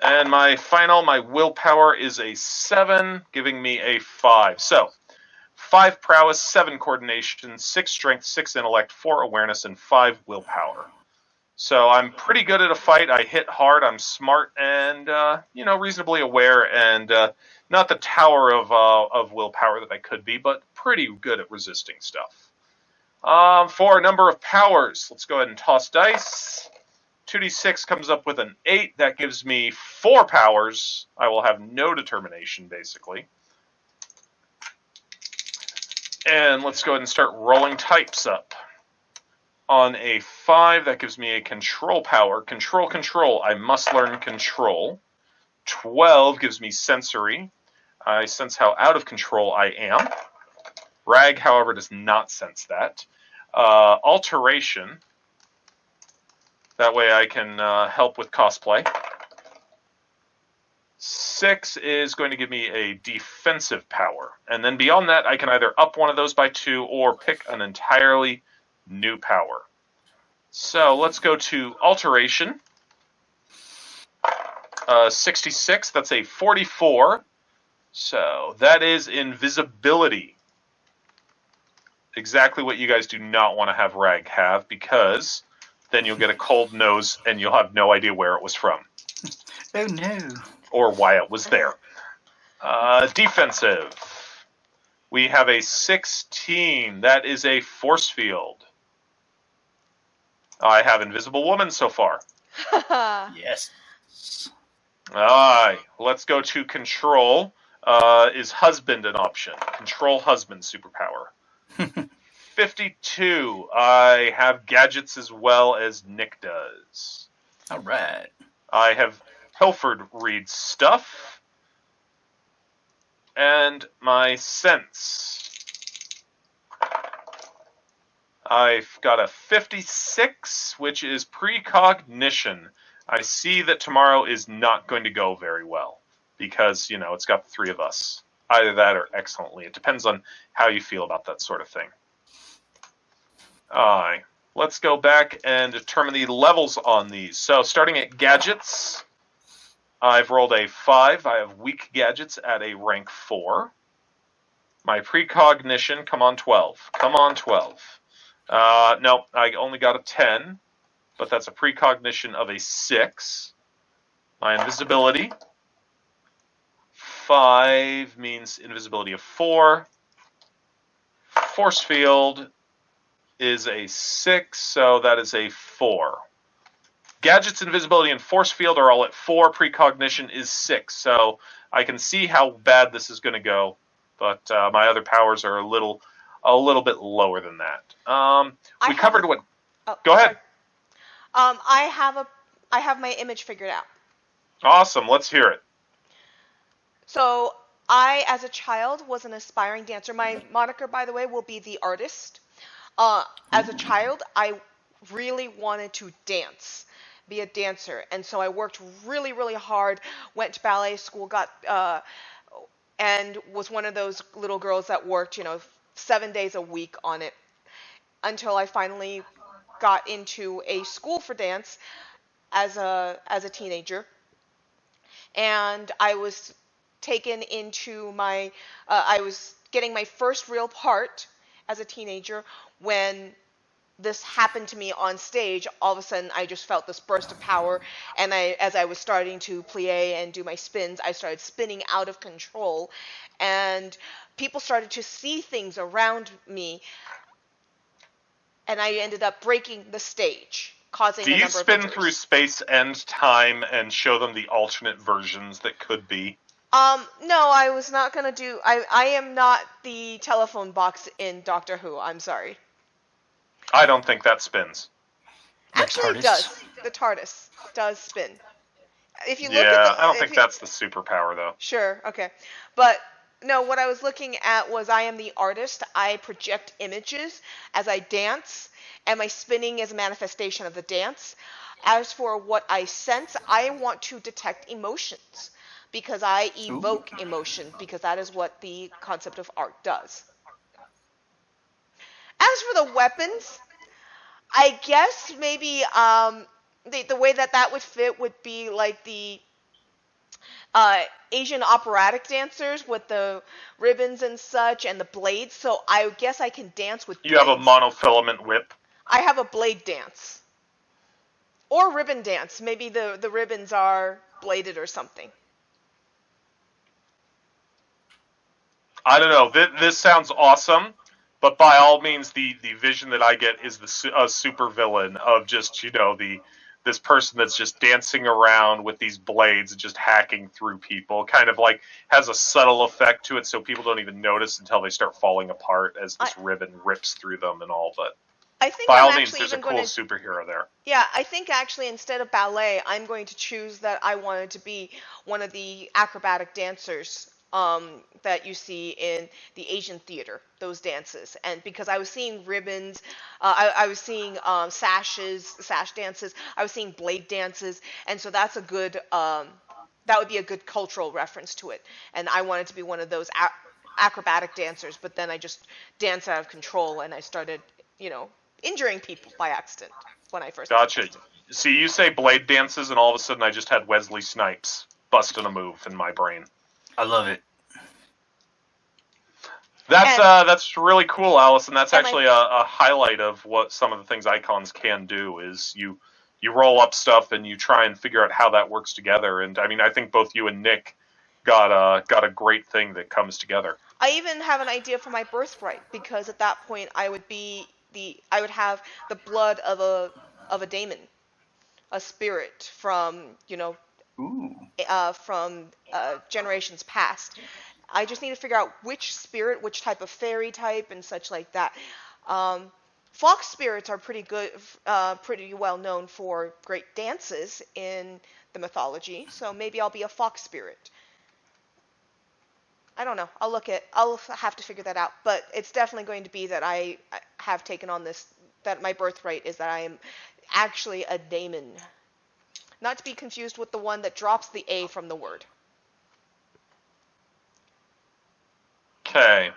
And my willpower is a 7, giving me a 5. So, 5 prowess, 7 coordination, 6 strength, 6 intellect, 4 awareness, and 5 willpower. So I'm pretty good at a fight. I hit hard. I'm smart and reasonably aware, and not the tower of willpower that I could be, but pretty good at resisting stuff. For a number of powers, let's go ahead and toss dice. 2d6 comes up with an 8. That gives me 4 powers. I will have no determination, basically. And let's go ahead and start rolling types up. On a 5, that gives me a control power. Control. I must learn control. 12 gives me sensory. I sense how out of control I am. Rag, however, does not sense that. Alteration. That way I can help with cosplay. 6 is going to give me a defensive power. And then beyond that, I can either up one of those by 2 or pick an entirely new power. So let's go to alteration. 66, that's a 44. So that is invisibility. Exactly what you guys do not want to have Rag have, because then you'll get a cold nose and you'll have no idea where it was from. Oh no. Or why it was there. Defensive. We have a 16. That is a Forcefield. I have Invisible Woman so far. Yes. Alright, let's go to control. Is husband an option? Control husband superpower. 52. I have gadgets as well as Nick does. Alright. I have Pilford read stuff. And my sense. I've got a 56, which is precognition. I see that tomorrow is not going to go very well because, it's got the 3 of us. Either that or excellently. It depends on how you feel about that sort of thing. Let's go back and determine the levels on these. So starting at gadgets, I've rolled a 5. I have weak gadgets at a rank 4. My precognition, come on 12. Come on 12. No, I only got a 10, but that's a precognition of a 6. My invisibility, 5 means invisibility of 4. Forcefield is a 6, so that is a 4. Gadgets, invisibility, and Forcefield are all at 4. Precognition is 6, so I can see how bad this is going to go, but my other powers are a little bit lower than that. We covered what... Oh, go ahead. I have my image figured out. Awesome. Let's hear it. So I, as a child, was an aspiring dancer. My moniker, by the way, will be the artist. As a child, I really wanted to dance, be a dancer, and so I worked really, really hard. Went to ballet school, and was one of those little girls that worked, 7 days a week on it, until I finally got into a school for dance as a teenager, and I was taken into I was getting my first real part as a teenager when this happened to me on stage. All of a sudden, I just felt this burst of power, and as I was starting to plie and do my spins, I started spinning out of control, and people started to see things around me, and I ended up breaking the stage, causing a number of injuries. Do you spin through space and time and show them the alternate versions that could be? No, I was not going to do... I am not the telephone box in Doctor Who. I'm sorry. I don't think that spins. Actually, it does. The TARDIS does spin. If you look Yeah, at the, I don't think that's the superpower, though. Sure, okay. But no, what I was looking at was I am the artist. I project images as I dance, and my spinning is a manifestation of the dance. As for what I sense, I want to detect emotions because I evoke emotion, because that is what the concept of art does. As for the weapons, I guess maybe the way that would fit would be like the Asian operatic dancers with the ribbons and such and the blades. So I guess I can dance with blades. You have a monofilament whip. I have a blade dance. Or ribbon dance. Maybe the ribbons are bladed or something. I don't know. This sounds awesome, but by all means, the vision that I get is a super villain of just, this person that's just dancing around with these blades and just hacking through people, kind of like has a subtle effect to it so people don't even notice until they start falling apart as this ribbon rips through them and all. But I think by I'm all means, there's a cool superhero there. Yeah, I think actually instead of ballet, I'm going to choose that I wanted to be one of the acrobatic dancers that you see in the Asian theater, those dances. And because I was seeing ribbons, I was seeing sash dances, I was seeing blade dances, and so that's a good, that would be a good cultural reference to it. And I wanted to be one of those acrobatic dancers, but then I just danced out of control and I started, injuring people by accident when I first Gotcha. See, you say blade dances, and all of a sudden I just had Wesley Snipes busting a move in my brain. I love it. That's really cool, Alice, and that's actually a highlight of what some of the things icons can do. Is you roll up stuff and you try and figure out how that works together. And I mean, I think both you and Nick got a great thing that comes together. I even have an idea for my birthright, because at that point I would have the blood of a daemon, a spirit from from generations past. I just need to figure out which spirit, which type of fairy type, and such like that. Fox spirits are pretty good, pretty well known for great dances in the mythology, so maybe I'll be a fox spirit. I don't know. I'll have to figure that out. But it's definitely going to be that I have taken on this, that my birthright is that I am actually a daemon. Not to be confused with the one that drops the A from the word. Okay.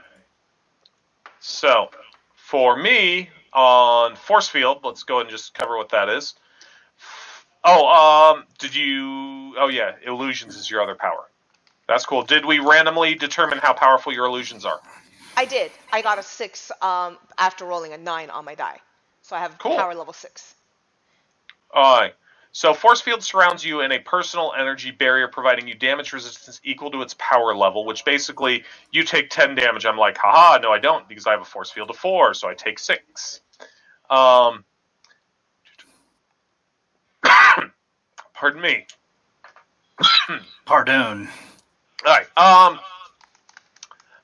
So, for me, on Forcefield, let's go ahead and just cover what that is. Oh, yeah, illusions is your other power. That's cool. Did we randomly determine how powerful your illusions are? I did. I got a 6 after rolling a 9 on my die. So I have power level 6. Alright. So Forcefield surrounds you in a personal energy barrier, providing you damage resistance equal to its power level, which basically, you take 10 damage. I'm like, haha, no I don't, because I have a Forcefield of 4, so I take 6. Pardon me. Pardon. Alright,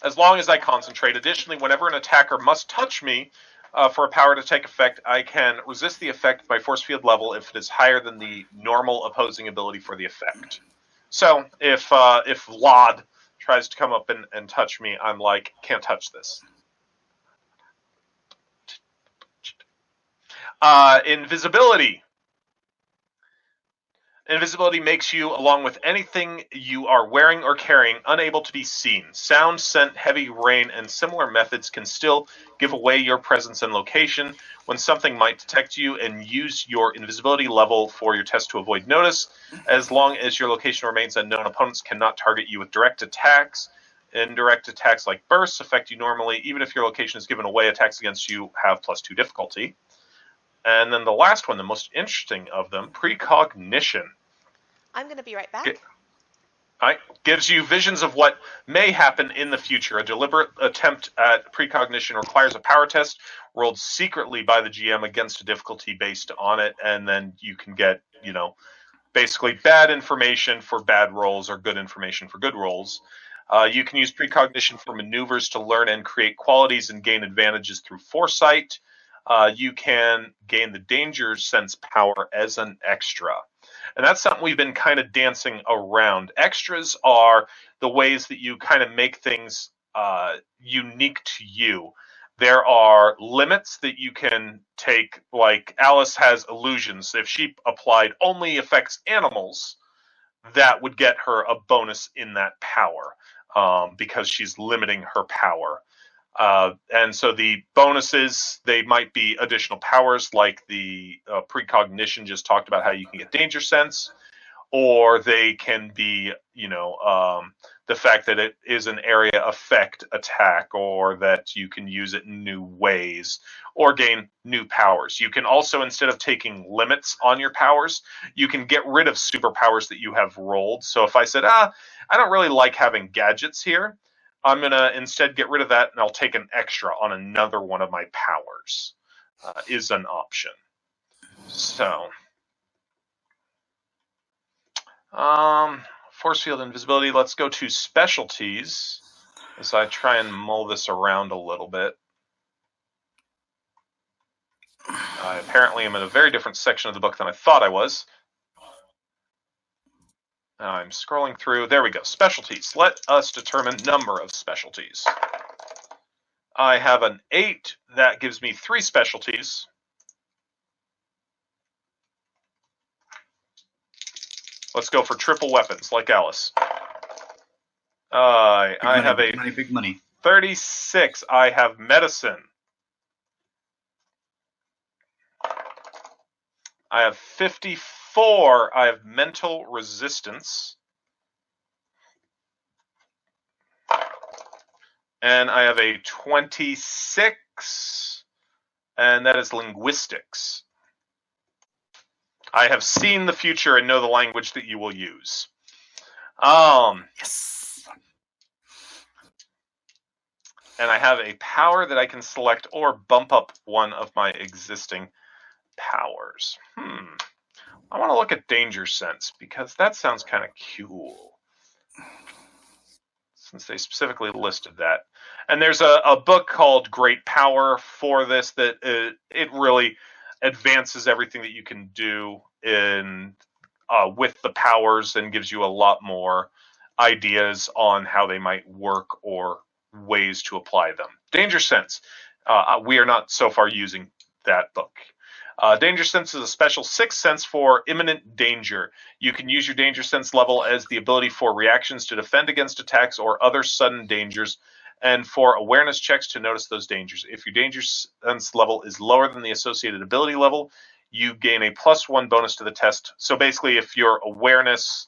as long as I concentrate. Additionally, whenever an attacker must touch me for a power to take effect, I can resist the effect by force field level if it is higher than the normal opposing ability for the effect. So, if Lod tries to come up and touch me, I'm like, can't touch this. Invisibility. Invisibility makes you, along with anything you are wearing or carrying, unable to be seen. Sound, scent, heavy rain, and similar methods can still give away your presence and location when something might detect you, and use your invisibility level for your test to avoid notice. As long as your location remains unknown, opponents cannot target you with direct attacks. Indirect attacks like bursts affect you normally. Even if your location is given away, attacks against you have +2 difficulty. And then the last one, the most interesting of them, Precognition. I'm going to be right back. Gives you visions of what may happen in the future. A deliberate attempt at precognition requires a power test rolled secretly by the GM against a difficulty based on it, and then you can get, basically bad information for bad rolls or good information for good rolls. You can use precognition for maneuvers to learn and create qualities and gain advantages through foresight. you can gain the danger sense power as an extra. And that's something we've been kind of dancing around. Extras are the ways that you kind of make things unique to you. There are limits that you can take, like Alice has illusions. If she applied only affects animals, that would get her a bonus in that power because she's limiting her power. And so the bonuses, they might be additional powers like the Precognition just talked about how you can get danger sense, or they can be, the fact that it is an area effect attack, or that you can use it in new ways, or gain new powers. You can also, instead of taking limits on your powers, you can get rid of superpowers that you have rolled. So if I said, I don't really like having gadgets here, I'm going to instead get rid of that, and I'll take an extra on another one of my powers, is an option. So, Forcefield, Invisibility. Let's go to Specialties as I try and mull this around a little bit. I apparently am in a very different section of the book than I thought I was. I'm scrolling through. There we go. Specialties. Let us determine number of specialties. I have an 8. That gives me 3 specialties. Let's go for triple weapons, like Alice. I have big money. 36. I have medicine. I have 54. I have mental resistance. And I have a 26, and that is linguistics. I have seen the future and know the language that you will use. Yes. And I have a power that I can select or bump up one of my existing powers. I want to look at danger sense because that sounds kind of cool, since they specifically listed that. And there's a book called Great Power for this that it really advances everything that you can do in with the powers and gives you a lot more ideas on how they might work or ways to apply them. Danger sense. We are not so far using that book. Danger sense is a special 6th sense for imminent danger. You can use your danger sense level as the ability for reactions to defend against attacks or other sudden dangers, and for awareness checks to notice those dangers. If your danger sense level is lower than the associated ability level, you gain a +1 bonus to the test. So basically, if your awareness,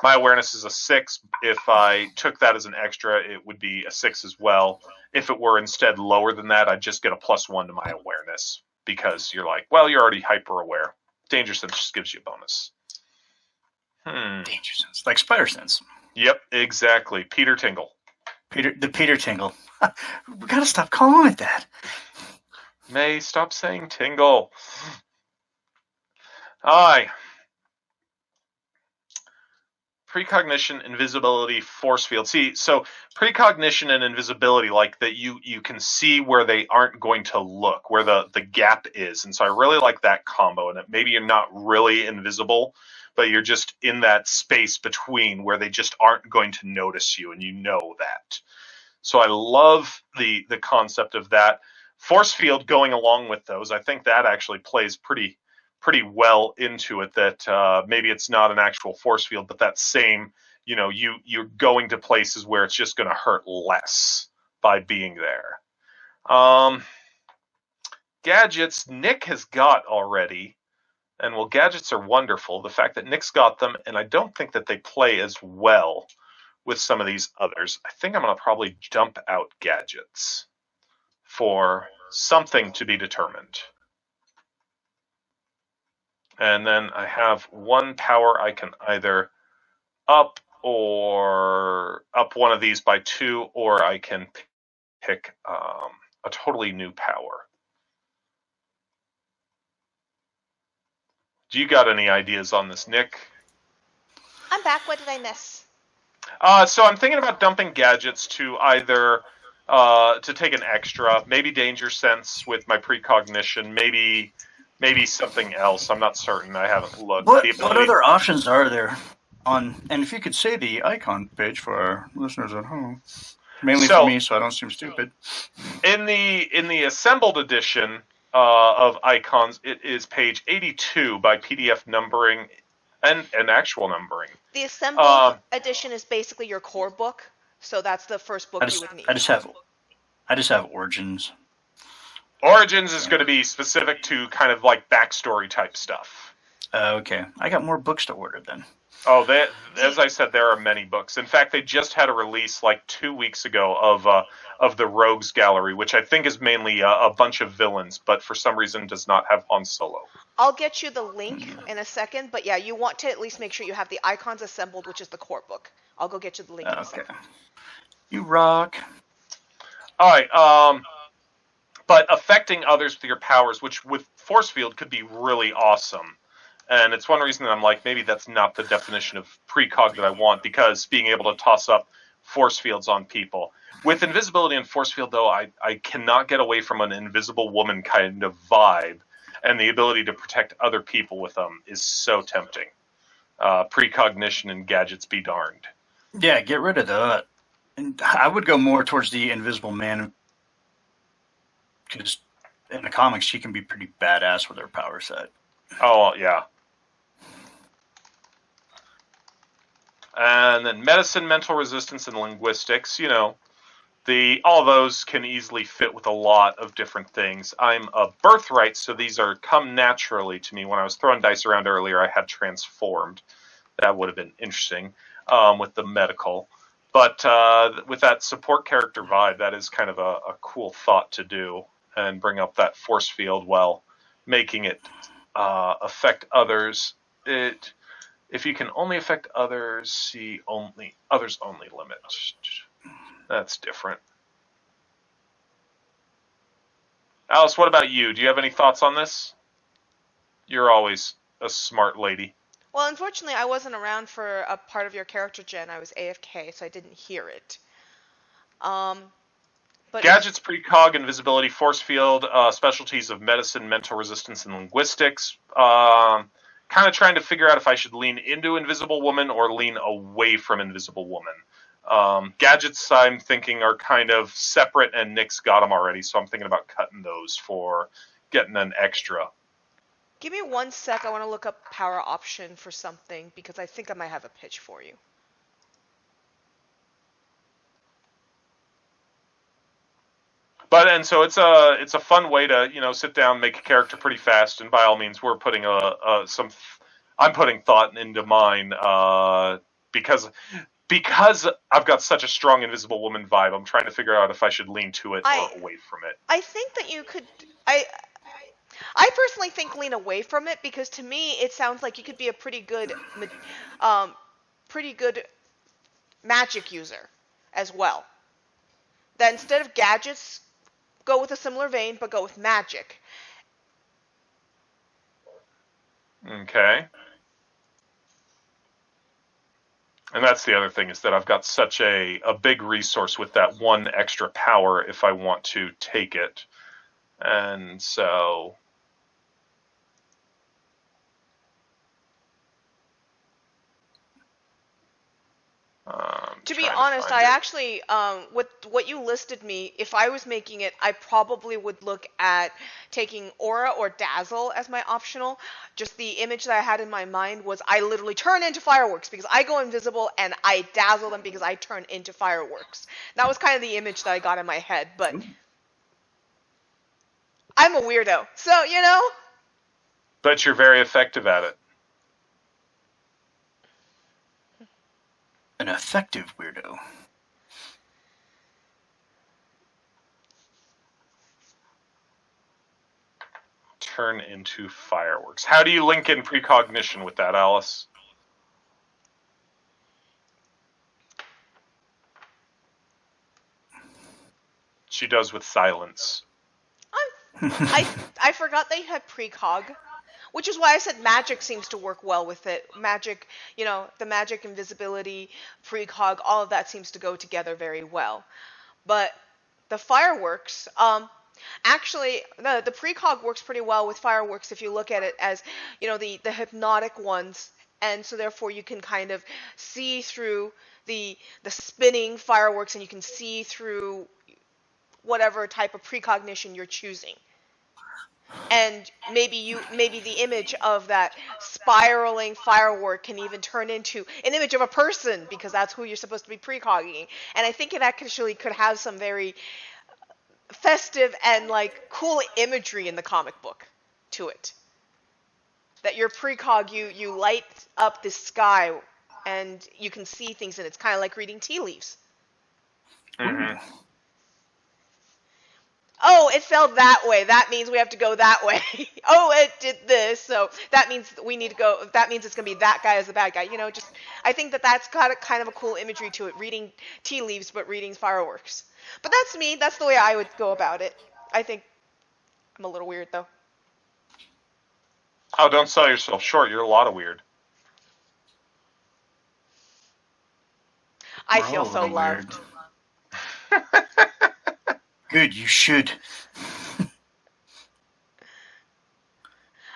my awareness is a 6. If I took that as an extra, it would be a 6 as well. If it were instead lower than that, I'd just get a +1 to my awareness. Because you're like, well, you're already hyper aware. Danger sense just gives you a bonus. Danger sense, like spider sense. Yep, exactly. Peter Tingle. The Peter Tingle. We gotta stop calling it that. May, stop saying tingle. Aye. Precognition, invisibility, force field. See, so precognition and invisibility, like that you can see where they aren't going to look, where the gap is. And so I really like that combo. And maybe you're not really invisible, but you're just in that space between where they just aren't going to notice you, and you know that. So I love the concept of that. Force field going along with those. I think that actually plays pretty well into it, that maybe it's not an actual force field, but that same, you're going to places where it's just going to hurt less by being there. Gadgets, Nick has got already, and well, gadgets are wonderful. The fact that Nick's got them, and I don't think that they play as well with some of these others. I think I'm going to probably dump out gadgets for something to be determined. And then I have one power I can either up one of these by 2, or I can pick a totally new power. Do you got any ideas on this, Nick? I'm back. What did I miss? So I'm thinking about dumping gadgets to either to take an extra. Maybe Danger Sense with my Precognition. Maybe something else. I'm not certain. I haven't looked. What The ability... other options are there on? And if you could say the icon page for our listeners at home, mainly for me, so I don't seem stupid. In the assembled edition of icons, it is page 82 by PDF numbering and actual numbering. The assembled edition is basically your core book, so that's the first book you would need. I just have Origins. Origins is going to be specific to kind of like backstory type stuff. Okay. I got more books to order then. Oh, as I said, there are many books. In fact, they just had a release like 2 weeks ago of the Rogues Gallery, which I think is mainly a bunch of villains, but for some reason does not have Han Solo. I'll get you the link in a second, but yeah, you want to at least make sure you have the icons assembled, which is the core book. I'll go get you the link in a second. You rock. All right. But affecting others with your powers, which with Forcefield could be really awesome. And it's one reason that I'm like, maybe that's not the definition of precog that I want, because being able to toss up force fields on people. With Invisibility and Forcefield, though, I cannot get away from an Invisible Woman kind of vibe, and the ability to protect other people with them is so tempting. Precognition and gadgets be darned. Yeah, get rid of that. And I would go more towards the Invisible Man, because in the comics, she can be pretty badass with her power set. Oh, yeah. And then medicine, mental resistance, and linguistics, all those can easily fit with a lot of different things. I'm a birthright, so these come naturally to me. When I was throwing dice around earlier, I had transformed. That would have been interesting with the medical. But with that support character vibe, that is kind of a cool thought to do and bring up that force field while making it affect others. If you can only affect others, see others only limit. That's different. Alice, what about you? Do you have any thoughts on this? You're always a smart lady. Well, unfortunately, I wasn't around for a part of your character gen. I was AFK, so I didn't hear it. But gadgets, precog, invisibility, force field, specialties of medicine, mental resistance, and linguistics. Kind of trying to figure out if I should lean into Invisible Woman or lean away from Invisible Woman. Gadgets, I'm thinking, are kind of separate, and Nick's got them already, so I'm thinking about cutting those for getting an extra. Give me 1 sec. I want to look up power option for something, because I think I might have a pitch for you. But so it's a fun way to sit down, make a character pretty fast, and by all means, we're putting I'm putting thought into mine because I've got such a strong Invisible Woman vibe. I'm trying to figure out if I should lean to it or away from it. I think that you could. I personally think lean away from it, because to me it sounds like you could be a pretty good magic user as well. That instead of gadgets, go with a similar vein, but go with magic. Okay. And that's the other thing, is that I've got such a big resource with that one extra power if I want to take it. And so... to be honest, I actually, with what you listed me, if I was making it, I probably would look at taking Aura or Dazzle as my optional. Just the image that I had in my mind was I literally turn into fireworks because I go invisible, and I dazzle them because I turn into fireworks. That was kind of the image that I got in my head, but I'm a weirdo, so, But you're very effective at it. An effective weirdo. Turn into fireworks. How do you link in precognition with that, Alice? She does with silence. I forgot they had precog. Which is why I said magic seems to work well with it. Magic, the magic, invisibility, precog, all of that seems to go together very well. But the fireworks, actually, the precog works pretty well with fireworks if you look at it as, the hypnotic ones, and so therefore you can kind of see through the spinning fireworks, and you can see through whatever type of precognition you're choosing. And maybe the image of that spiraling firework can even turn into an image of a person, because that's who you're supposed to be precogging. And I think it actually could have some very festive and cool imagery in the comic book to it. That your precog, you light up the sky and you can see things, and it's kind of like reading tea leaves. Mm-hmm. Oh, it fell that way. That means we have to go that way. Oh, it did this, so that means we need to go. That means it's gonna be that guy as the bad guy. I think that's got kind of a cool imagery to it. Reading tea leaves, but reading fireworks. But that's me. That's the way I would go about it. I think I'm a little weird though. Oh, don't sell yourself short. You're a lot of weird. I feel so loved. Good, you should.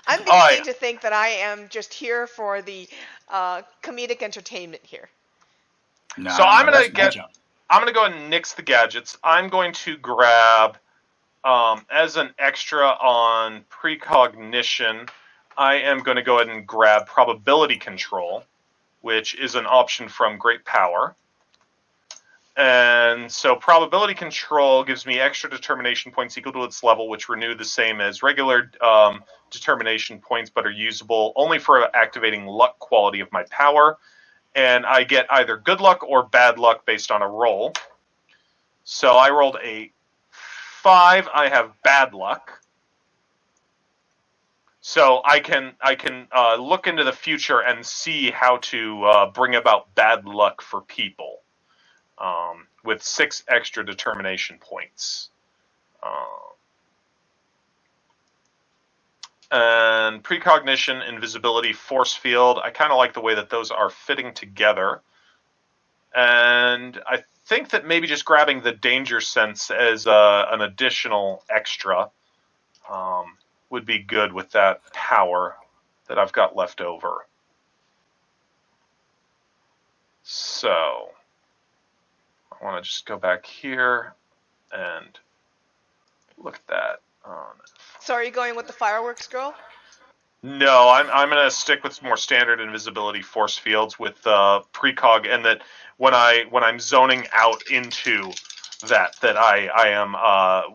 I'm beginning to think that I am just here for the comedic entertainment here. No, so I'm gonna go and nix the gadgets. I'm going to grab as an extra on precognition. I am going to go ahead and grab probability control, which is an option from Great Power. And so probability control gives me extra determination points equal to its level, which renew the same as regular determination points, but are usable only for activating luck quality of my power. And I get either good luck or bad luck based on a roll. So I rolled a 5. I have bad luck. So I can look into the future and see how to bring about bad luck for people. With 6 extra determination points. And precognition, invisibility, forcefield. I kind of like the way that those are fitting together. And I think that maybe just grabbing the danger sense as an additional extra would be good with that power that I've got left over. So I want to just go back here and look at that. So are you going with the fireworks girl? No, I'm going to stick with more standard invisibility force fields with precog, and that when I'm zoning out into that I am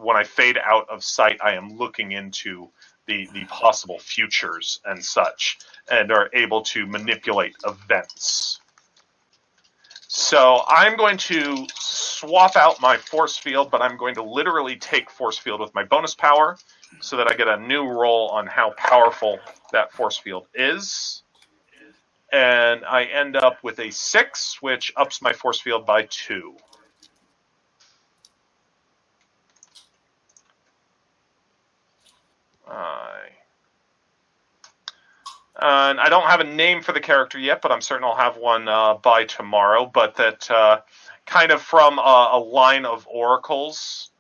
when I fade out of sight, I am looking into the possible futures and such, and are able to manipulate events. So I'm going to swap out my force field, but I'm going to literally take force field with my bonus power so that I get a new roll on how powerful that force field is. And I end up with a 6, which ups my force field by 2. And I don't have a name for the character yet, but I'm certain I'll have one by tomorrow. But that kind of from a line of oracles,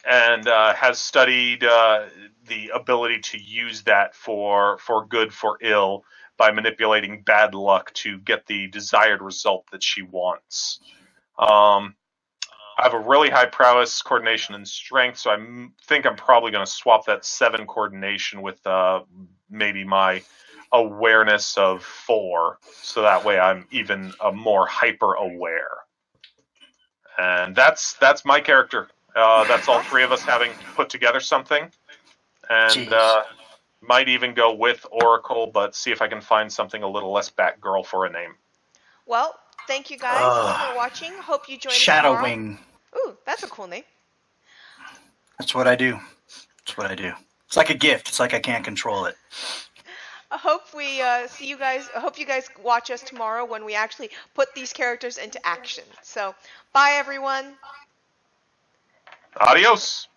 and has studied the ability to use that for good, for ill, by manipulating bad luck to get the desired result that she wants. I have a really high prowess, coordination, and strength, so I think I'm probably going to swap that 7 coordination with maybe my awareness of 4, so that way I'm even more hyper aware. And that's my character. That's all 3 of us having put together something, and might even go with Oracle, but see if I can find something a little less Batgirl for a name. Well, thank you guys for watching. Hope you join us tomorrow. Shadowwing. Ooh, that's a cool name. That's what I do. That's what I do. It's like a gift. It's like I can't control it. I hope we see you guys. I hope you guys watch us tomorrow when we actually put these characters into action. So, bye everyone. Adios.